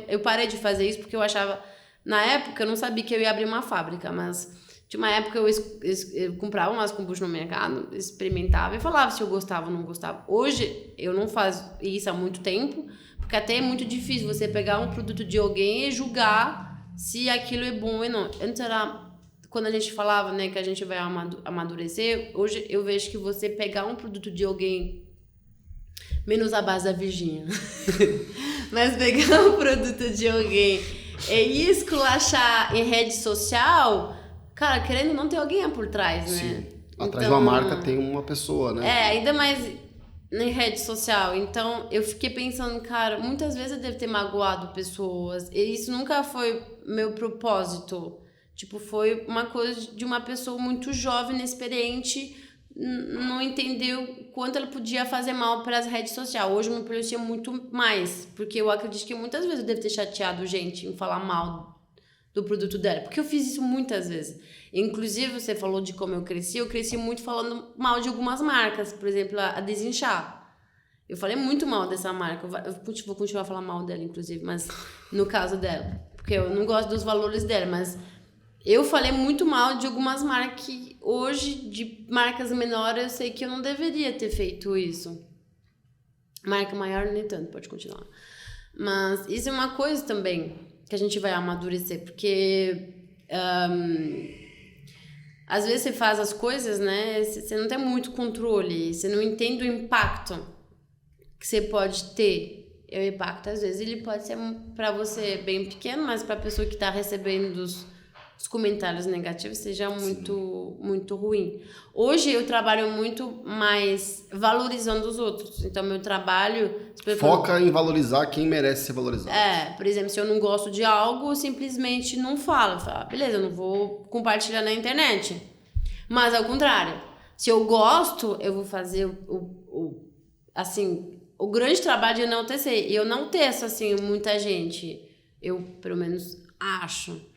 Eu parei de fazer isso porque eu achava, na época eu não sabia que eu ia abrir uma fábrica, mas tinha uma época eu comprava umas kombucha no mercado, experimentava e falava se eu gostava ou não gostava. Hoje eu não faço isso há muito tempo, porque até é muito difícil você pegar um produto de alguém e julgar se aquilo é bom ou não. Antes era, quando a gente falava, né, que a gente vai amadurecer, hoje eu vejo que você pegar um produto de alguém, menos a base da Virgínia, mas pegar um produto de alguém e esculachar em rede social, cara, querendo não ter alguém por trás, né? Sim. Atrás de uma marca tem uma pessoa, né? Ainda mais em rede social. Então, eu fiquei pensando, cara, muitas vezes eu devo ter magoado pessoas. E isso nunca foi meu propósito. Tipo, foi uma coisa de uma pessoa muito jovem, inexperiente, não entendeu quanto ela podia fazer mal para as redes sociais. Hoje eu me policio muito mais, porque eu acredito que muitas vezes eu devo ter chateado gente em falar mal do produto dela, porque eu fiz isso muitas vezes. Inclusive, você falou de como eu cresci muito falando mal de algumas marcas, por exemplo, a Desinchar. Eu falei muito mal dessa marca, eu vou continuar a falar mal dela, inclusive, mas no caso dela, porque eu não gosto dos valores dela, mas eu falei muito mal de algumas marcas que hoje, de marcas menores, eu sei que eu não deveria ter feito isso. Marca maior, nem tanto, pode continuar. Mas isso é uma coisa também que a gente vai amadurecer, porque às vezes você faz as coisas, né? Você não tem muito controle, você não entende o impacto que você pode ter. E o impacto, às vezes, ele pode ser para você bem pequeno, mas para a pessoa que está recebendo os comentários negativos seja muito ruim. Hoje eu trabalho muito mais valorizando os outros. Então, meu trabalho... Foca em valorizar quem merece ser valorizado. Por exemplo, se eu não gosto de algo, eu simplesmente não falo. Falo, beleza, eu não vou compartilhar na internet. Mas, ao contrário, se eu gosto, eu vou fazer o grande trabalho de enaltecer. E eu não teço, assim, muita gente. Eu, pelo menos, acho...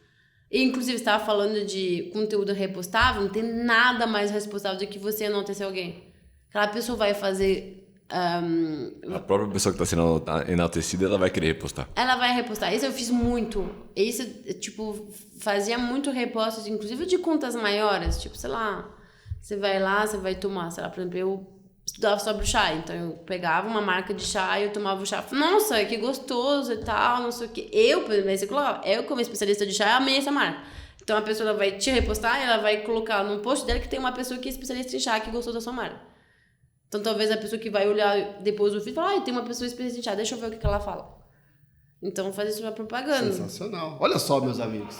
Inclusive, você estava falando de conteúdo repostável, não tem nada mais repostável do que você enaltecer alguém. Aquela pessoa vai fazer... A própria pessoa que está sendo enaltecida, ela vai querer repostar. Ela vai repostar. Isso eu fiz muito. Isso, tipo, fazia muito repostos, inclusive de contas maiores. Tipo, sei lá, você vai lá, você vai tomar, sei lá, por exemplo, eu estudava sobre o chá, então eu pegava uma marca de chá e eu tomava o chá. Nossa, que gostoso e tal, não sei o que. Eu, como especialista de chá, amei essa marca. Então a pessoa ela vai te repostar e ela vai colocar num post dela que tem uma pessoa que é especialista em chá que gostou da sua marca. Então talvez a pessoa que vai olhar depois do vídeo fala, tem uma pessoa especialista em chá, deixa eu ver o que ela fala. Então faz isso pra propaganda. Sensacional. Olha só, meus amigos.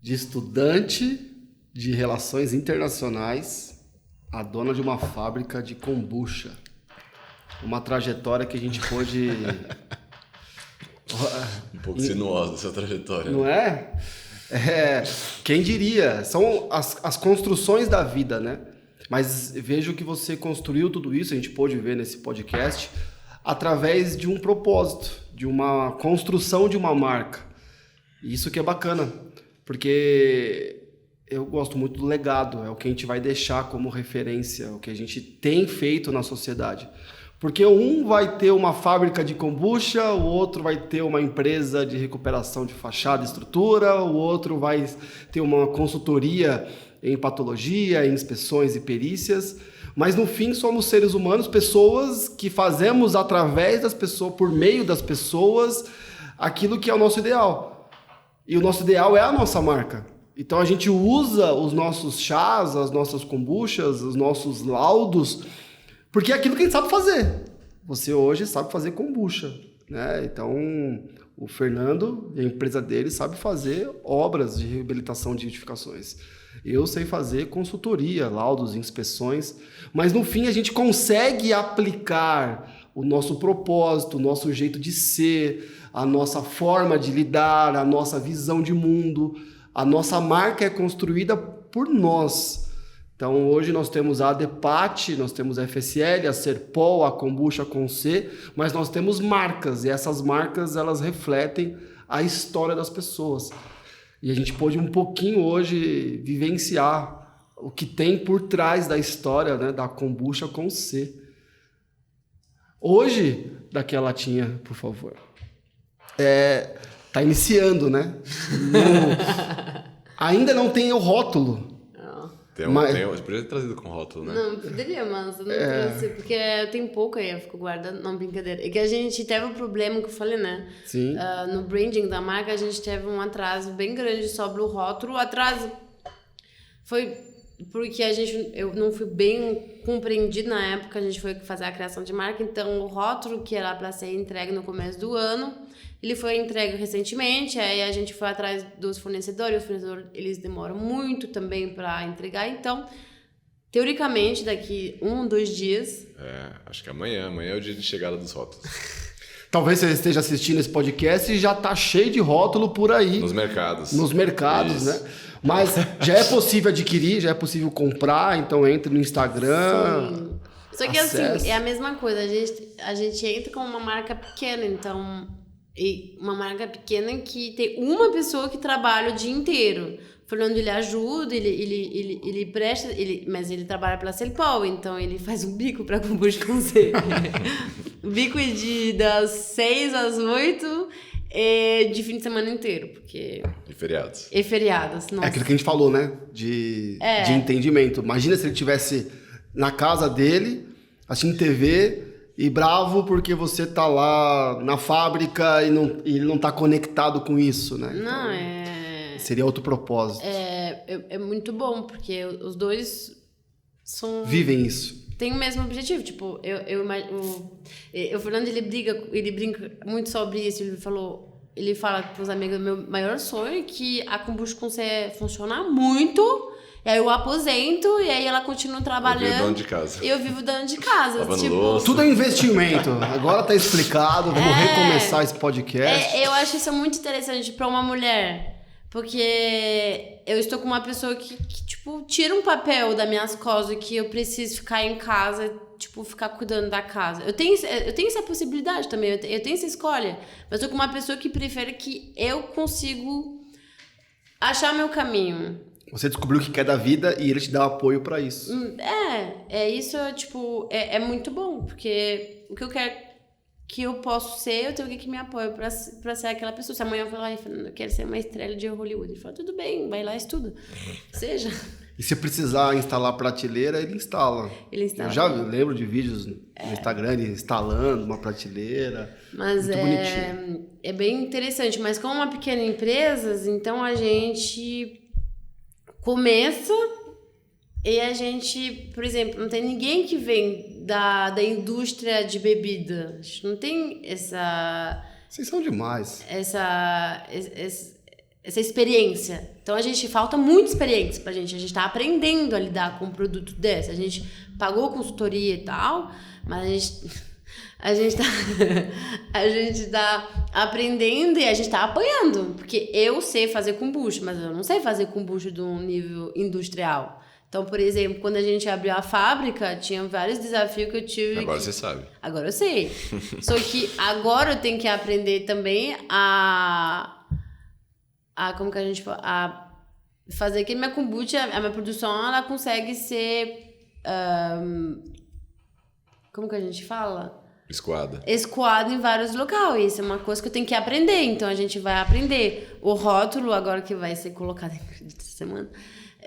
De estudante de relações internacionais a dona de uma fábrica de kombucha. Uma trajetória que a gente pôde... Um pouco sinuosa essa trajetória. Não é? Quem diria? São as construções da vida, né? Mas vejo que você construiu tudo isso, a gente pôde ver nesse podcast, através de um propósito, de uma construção de uma marca. E isso que é bacana, porque... eu gosto muito do legado, é o que a gente vai deixar como referência, o que a gente tem feito na sociedade. Porque um vai ter uma fábrica de kombucha, o outro vai ter uma empresa de recuperação de fachada e estrutura, o outro vai ter uma consultoria em patologia, em inspeções e perícias. Mas no fim somos seres humanos, pessoas que fazemos através das pessoas, por meio das pessoas, aquilo que é o nosso ideal. E o nosso ideal é a nossa marca. Então a gente usa os nossos chás, as nossas kombuchas, os nossos laudos, porque é aquilo que a gente sabe fazer. Você hoje sabe fazer kombucha, né? Então o Fernando e a empresa dele sabe fazer obras de reabilitação de edificações. Eu sei fazer consultoria, laudos, inspeções, mas no fim a gente consegue aplicar o nosso propósito, o nosso jeito de ser, a nossa forma de lidar, a nossa visão de mundo. A nossa marca é construída por nós. Então, hoje nós temos a Adepate, nós temos a FSL, a Serpol, a Kombucha com C, mas nós temos marcas, e essas marcas, elas refletem a história das pessoas. E a gente pôde um pouquinho hoje vivenciar o que tem por trás da história, né, da Kombucha com C. Hoje, daqui a latinha, por favor. Tá iniciando, né? Ainda não tem o rótulo. Você podia ter trazido com rótulo, né? Não, poderia, mas eu não trouxe, porque eu tenho pouco aí, eu fico guardando, não, brincadeira. É que a gente teve um problema que eu falei, né? Sim. No branding da marca, a gente teve um atraso bem grande sobre o rótulo. O atraso foi porque eu não fui bem compreendido na época, a gente foi fazer a criação de marca, então o rótulo que era para ser entregue no começo do ano, ele foi entregue recentemente, aí a gente foi atrás dos fornecedores, os fornecedores eles demoram muito também para entregar, então, teoricamente, daqui 1-2 dias... acho que amanhã é o dia de chegada dos rótulos. Talvez você esteja assistindo esse podcast e já tá cheio de rótulo por aí. Nos mercados. Nos mercados, Isso. né? Mas já é possível adquirir, já é possível comprar, então entre no Instagram. Sim. Só que acesse. assim, é a mesma coisa, a gente entra com uma marca pequena, então... E uma marca pequena que tem uma pessoa que trabalha o dia inteiro. Fernando, ele ajuda, ele presta, mas ele trabalha pela Celpol, então ele faz um bico para Kombucha com C. Bico das 6 às 8 de fim de semana inteiro, porque... E feriados. E feriados, nossa. É aquilo que a gente falou, né? De entendimento. Imagina se ele estivesse na casa dele, assistindo TV... E bravo porque você tá lá na fábrica e ele não tá conectado com isso, né? Não, então, seria outro propósito. É muito bom, porque os dois vivem isso. Tem o mesmo objetivo. Tipo, o Fernando, ele brinca muito sobre isso. Ele fala pros amigos, meu maior sonho é que a Kombucha consegue funcionar muito... E aí eu aposento e aí ela continua trabalhando. Eu vivo dentro de casa. Eu vivo dentro de casa. Lavando louça. Tudo é investimento. Agora tá explicado. Vamos recomeçar esse podcast. Eu acho isso muito interessante pra uma mulher. Porque eu estou com uma pessoa que tipo, tira um papel das minhas costas que eu preciso ficar em casa, tipo, ficar cuidando da casa. Eu tenho essa possibilidade também, eu tenho essa escolha. Mas eu estou com uma pessoa que prefere que eu consigo achar meu caminho. Você descobriu o que quer da vida e ele te dá apoio pra isso. Isso, tipo, é muito bom, porque o que eu quero que eu posso ser, eu tenho alguém que me apoia pra ser aquela pessoa. Se amanhã eu falar, Fernando, eu quero ser uma estrela de Hollywood, ele fala, tudo bem, vai lá e estuda. Seja. E se precisar instalar prateleira, ele instala. Eu já lembro de vídeos no Instagram, ele instalando uma prateleira. Mas muito bonitinho. É bem interessante, mas como uma pequena empresa, então a gente... começa e a gente, por exemplo, não tem ninguém que vem da indústria de bebida. A gente não tem essa... Vocês são demais. Essa experiência. Então, falta muita experiência pra gente. A gente tá aprendendo a lidar com um produto desse. A gente pagou consultoria e tal, mas a gente tá aprendendo e a gente tá apanhando. Porque eu sei fazer kombucha, mas eu não sei fazer kombucha de um nível industrial. Então, por exemplo, quando a gente abriu a fábrica, tinha vários desafios que eu tive. Agora você sabe. Agora eu sei. Só que agora eu tenho que aprender também como que a gente fala? A fazer que minha kombucha, a minha produção, ela consegue ser... como que a gente fala? Escoado em vários locais. Isso é uma coisa que eu tenho que aprender. Então, a gente vai aprender. O rótulo, agora que vai ser colocado essa semana,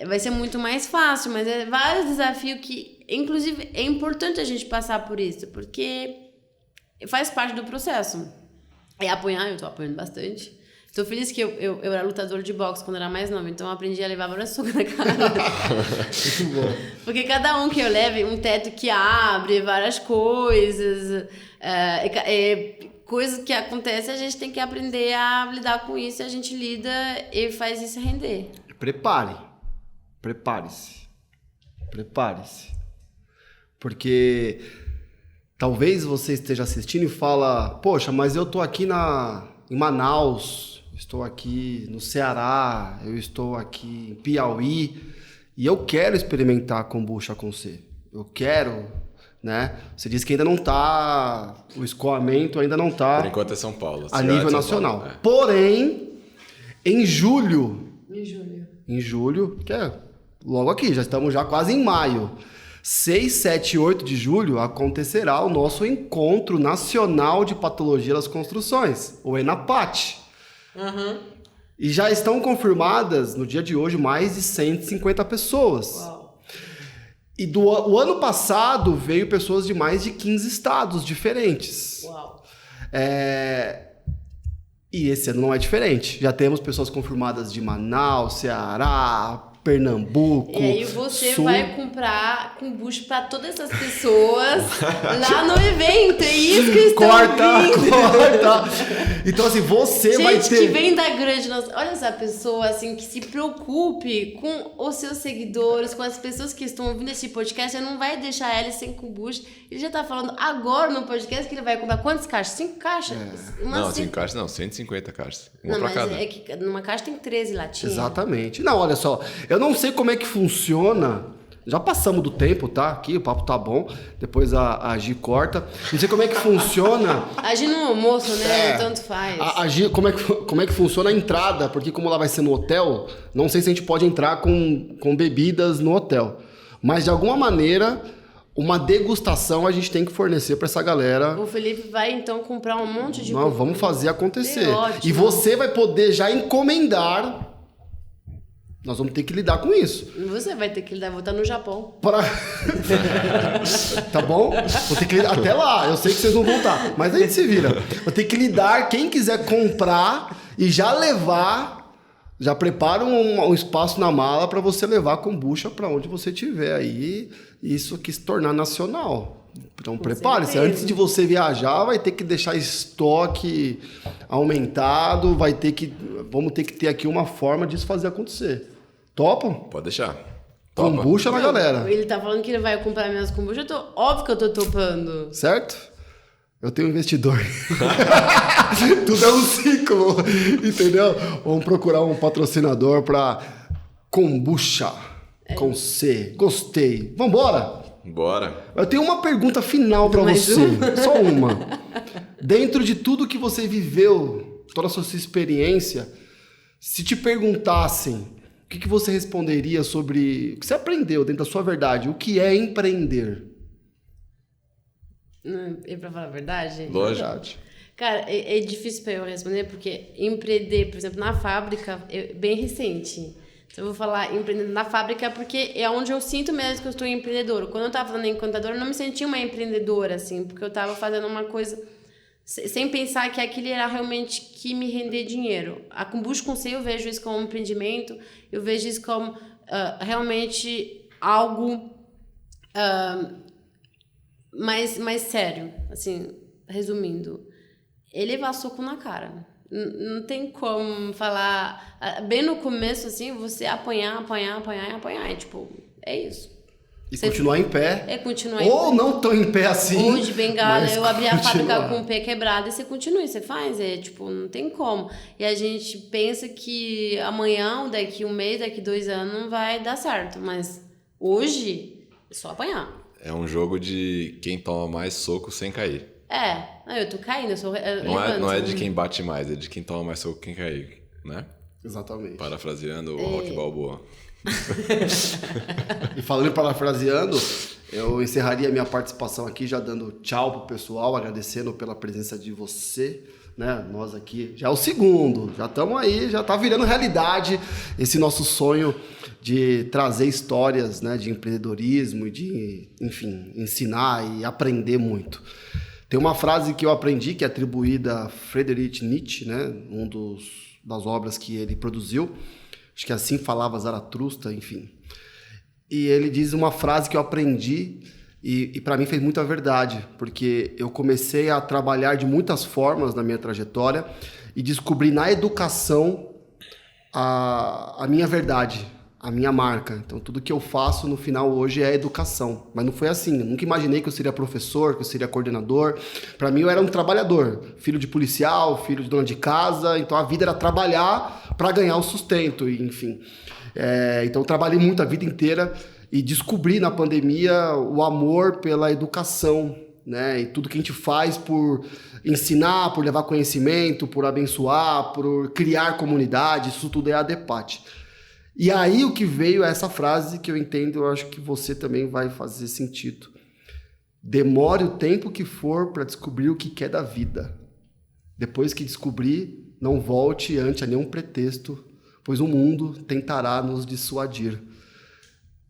vai ser muito mais fácil. Mas é vários desafios que, inclusive, é importante a gente passar por isso. Porque faz parte do processo. É apanhar, eu tô apanhando bastante. Estou feliz que eu era lutador de boxe quando era mais nova, então eu aprendi a levar várias socas na cara. Muito bom. Porque cada um que eu leve, um teto que abre, várias coisas, coisas que acontecem, a gente tem que aprender a lidar com isso, a gente lida e faz isso render. Prepare-se. Porque talvez você esteja assistindo e fala, poxa, mas eu tô aqui em Manaus, estou aqui no Ceará, eu estou aqui em Piauí e eu quero experimentar a kombucha com C. Eu quero, né? Você disse que ainda não tá, o escoamento ainda não tá... Por enquanto é São Paulo. A nível nacional. Paulo, Porém, em julho, que é logo aqui, já estamos já quase em maio, 6, 7 e 8 de julho acontecerá o nosso Encontro Nacional de Patologia das Construções, o ENAPAT. E já estão confirmadas, no dia de hoje, mais de 150 pessoas. Uau. E o ano passado veio pessoas de mais de 15 estados diferentes. Uau. E esse ano não é diferente. Já temos pessoas confirmadas de Manaus, Ceará, Pernambuco. E aí você Sul. vai comprar kombucha pra todas essas pessoas lá no evento. É isso que estão ouvindo. Corta. Então, assim, você vai ter... Gente que vem da grande... Olha essa pessoa, assim, que se preocupe com os seus seguidores, com as pessoas que estão ouvindo esse podcast. Você não vai deixar eles sem kombucha. Ele já tá falando agora no podcast que ele vai comprar quantas caixas? 5 caixas? Não, 5 caixas não. 150 caixas. Uma não, pra mas cada. é que numa caixa tem 13 latinhas. Exatamente. Não, olha só. Eu não sei como é que funciona... Já passamos do tempo, tá? Aqui o papo tá bom. Depois a Gi corta. Não sei como é que funciona... A Gi no almoço, né? Tanto faz. A Gi, como é que funciona a entrada? Porque como ela vai ser no hotel, não sei se a gente pode entrar com bebidas no hotel. Mas de alguma maneira, uma degustação a gente tem que fornecer para essa galera. O Felipe vai então comprar um monte de... Nós vamos fazer acontecer. Ótimo. E você vai poder já encomendar... Nós vamos ter que lidar com isso. Você vai ter que lidar, vou estar no Japão. Tá bom? Vou ter que lidar até lá. Eu sei que vocês não vão estar, mas a gente se vira. Vou ter que lidar, quem quiser comprar e já levar, já prepara um espaço na mala para você levar kombucha para onde você estiver aí. E isso aqui se tornar nacional. Então prepare-se. Antes de você viajar, vai ter que deixar estoque aumentado, vamos ter que ter aqui uma forma disso fazer acontecer. Topam? Pode deixar. Kombucha na galera. Ele tá falando que ele vai comprar minhas kombucha. Óbvio que eu tô topando. Certo? Eu tenho um investidor. Tudo é um ciclo, entendeu? Vamos procurar um patrocinador para kombucha com C. Gostei. Vambora? Bora. Eu tenho uma pergunta final para você. Só uma. Dentro de tudo que você viveu, toda a sua experiência, se te perguntassem, o que você responderia sobre o que você aprendeu dentro da sua verdade? O que é empreender? E pra falar a verdade? Lógico. Verdade. Cara, é difícil pra eu responder, porque empreender, por exemplo, na fábrica, é bem recente. Então, eu vou falar empreendendo na fábrica porque é onde eu sinto mesmo que eu estou empreendedora. Quando eu tava falando em contadora, eu não me sentia uma empreendedora, assim, porque eu tava fazendo uma coisa sem pensar que aquilo era realmente que me render dinheiro. A kombucha com C, eu vejo isso como um empreendimento, eu vejo isso como realmente algo mais sério, assim, resumindo. Ele levar soco na cara. Não tem como falar... Bem no começo, assim, você apanhar. É tipo, é isso. E você continuar em pé. É continuar ou em pé. Não tão em pé assim. Ou de bengala, eu abri a fábrica com o pé quebrado e você continua, e você faz. É tipo, não tem como. E a gente pensa que amanhã, ou daqui um mês, daqui 2 anos, não vai dar certo. Mas hoje, é só apanhar. É um jogo de quem toma mais soco sem cair. Eu tô caindo, eu sou... Não é de quem bate mais, é de quem toma mais soco quem cair, né? Exatamente. Parafraseando o Rock Balboa. E falando em parafraseando, eu encerraria a minha participação aqui já dando tchau pro pessoal, agradecendo pela presença de você, né? Nós aqui, já é o segundo, já estamos aí, já tá virando realidade esse nosso sonho de trazer histórias, né, de empreendedorismo e de, enfim, ensinar e aprender muito. Tem uma frase que eu aprendi, que é atribuída a Friedrich Nietzsche, né? Das obras que ele produziu. Acho que assim falava Zaratustra, enfim. E ele diz uma frase que eu aprendi e para mim fez muita verdade, porque eu comecei a trabalhar de muitas formas na minha trajetória e descobri na educação a minha verdade, a minha marca. Então, tudo que eu faço no final hoje é educação. Mas não foi assim. Eu nunca imaginei que eu seria professor, que eu seria coordenador. Para mim, eu era um trabalhador. Filho de policial, filho de dona de casa. Então, a vida era trabalhar para ganhar o sustento, enfim. Então, eu trabalhei muito a vida inteira e descobri na pandemia o amor pela educação, né? E tudo que a gente faz por ensinar, por levar conhecimento, por abençoar, por criar comunidade, isso tudo é ADEPAT. E aí o que veio é essa frase que eu entendo, eu acho que você também vai fazer sentido. Demore o tempo que for para descobrir o que quer da vida. Depois que descobrir, não volte ante a nenhum pretexto, pois o mundo tentará nos dissuadir.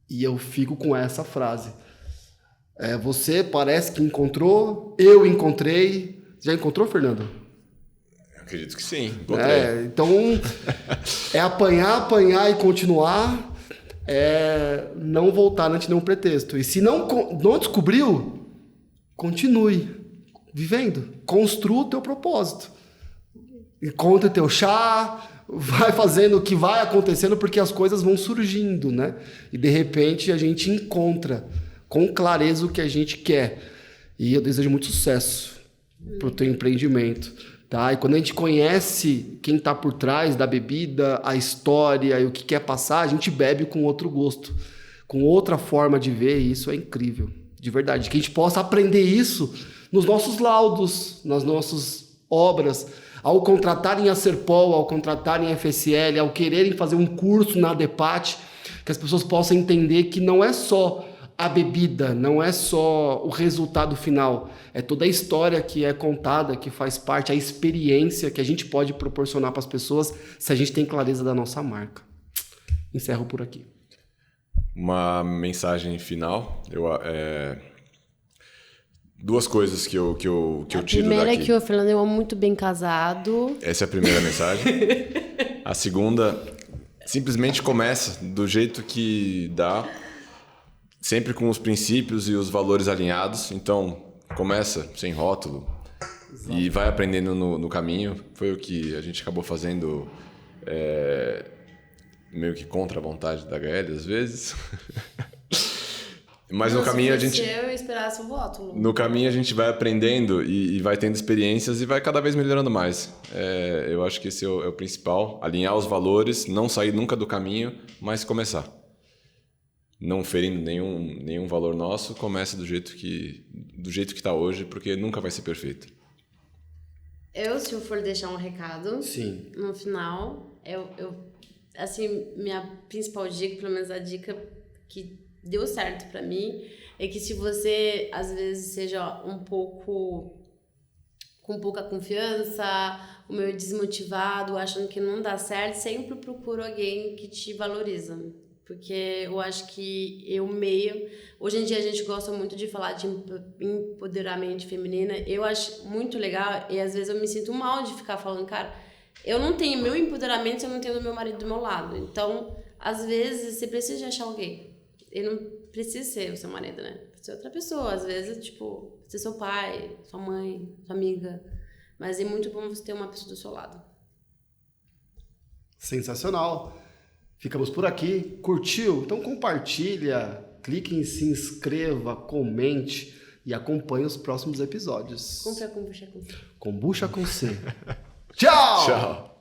E eu fico com essa frase. Você parece que encontrou, eu encontrei. Já encontrou, Fernando? Acredito que sim, encontrei. Então, apanhar e continuar, não voltar ante nenhum pretexto. E se não descobriu, continue vivendo. Construa o teu propósito. Encontre o teu chá, vai fazendo o que vai acontecendo, porque as coisas vão surgindo, né? E, de repente, a gente encontra com clareza o que a gente quer. E eu desejo muito sucesso para o teu empreendimento. Tá? E quando a gente conhece quem está por trás da bebida, a história e o que quer passar, a gente bebe com outro gosto, com outra forma de ver, e isso é incrível, de verdade. Que a gente possa aprender isso nos nossos laudos, nas nossas obras, ao contratarem a Serpol, ao contratarem a FSL, ao quererem fazer um curso na Depate, que as pessoas possam entender que não é só a bebida, não é só o resultado final, é toda a história que é contada, que faz parte, a experiência que a gente pode proporcionar para as pessoas se a gente tem clareza da nossa marca. Encerro por aqui. Uma mensagem final. Duas coisas que eu tiro daqui. A primeira é que o Fernando é um homem muito bem casado. Essa é a primeira mensagem. A segunda, simplesmente começa do jeito que dá, sempre com os princípios e os valores alinhados. Então, começa sem rótulo. Exato. E vai aprendendo no caminho. Foi o que a gente acabou fazendo meio que contra a vontade da HL, às vezes. Mas no caminho a gente... Se eu esperasse o rótulo. No caminho a gente vai aprendendo e vai tendo experiências e vai cada vez melhorando mais. Eu acho que esse é o principal. Alinhar os valores, não sair nunca do caminho, mas começar. Não ferindo nenhum valor nosso, começa do jeito que está hoje, porque nunca vai ser perfeito. Se eu for deixar um recado, sim, no final, assim, minha principal dica, pelo menos a dica que deu certo pra mim, é que se você, às vezes, seja com pouca confiança, meio desmotivado, achando que não dá certo, sempre procura alguém que te valoriza. Porque eu acho que hoje em dia a gente gosta muito de falar de empoderamento feminino. Eu acho muito legal e às vezes eu me sinto mal de ficar falando, cara, eu não tenho meu empoderamento se eu não tenho o meu marido do meu lado. Então, às vezes, você precisa de achar alguém. Ele não precisa ser o seu marido, né? Pode ser outra pessoa. Às vezes, tipo, ser seu pai, sua mãe, sua amiga. Mas é muito bom você ter uma pessoa do seu lado. Sensacional. Ficamos por aqui. Curtiu? Então compartilha, clique em se inscreva, comente e acompanhe os próximos episódios. Compre a kombucha com C. Kombucha com C. Tchau! Tchau!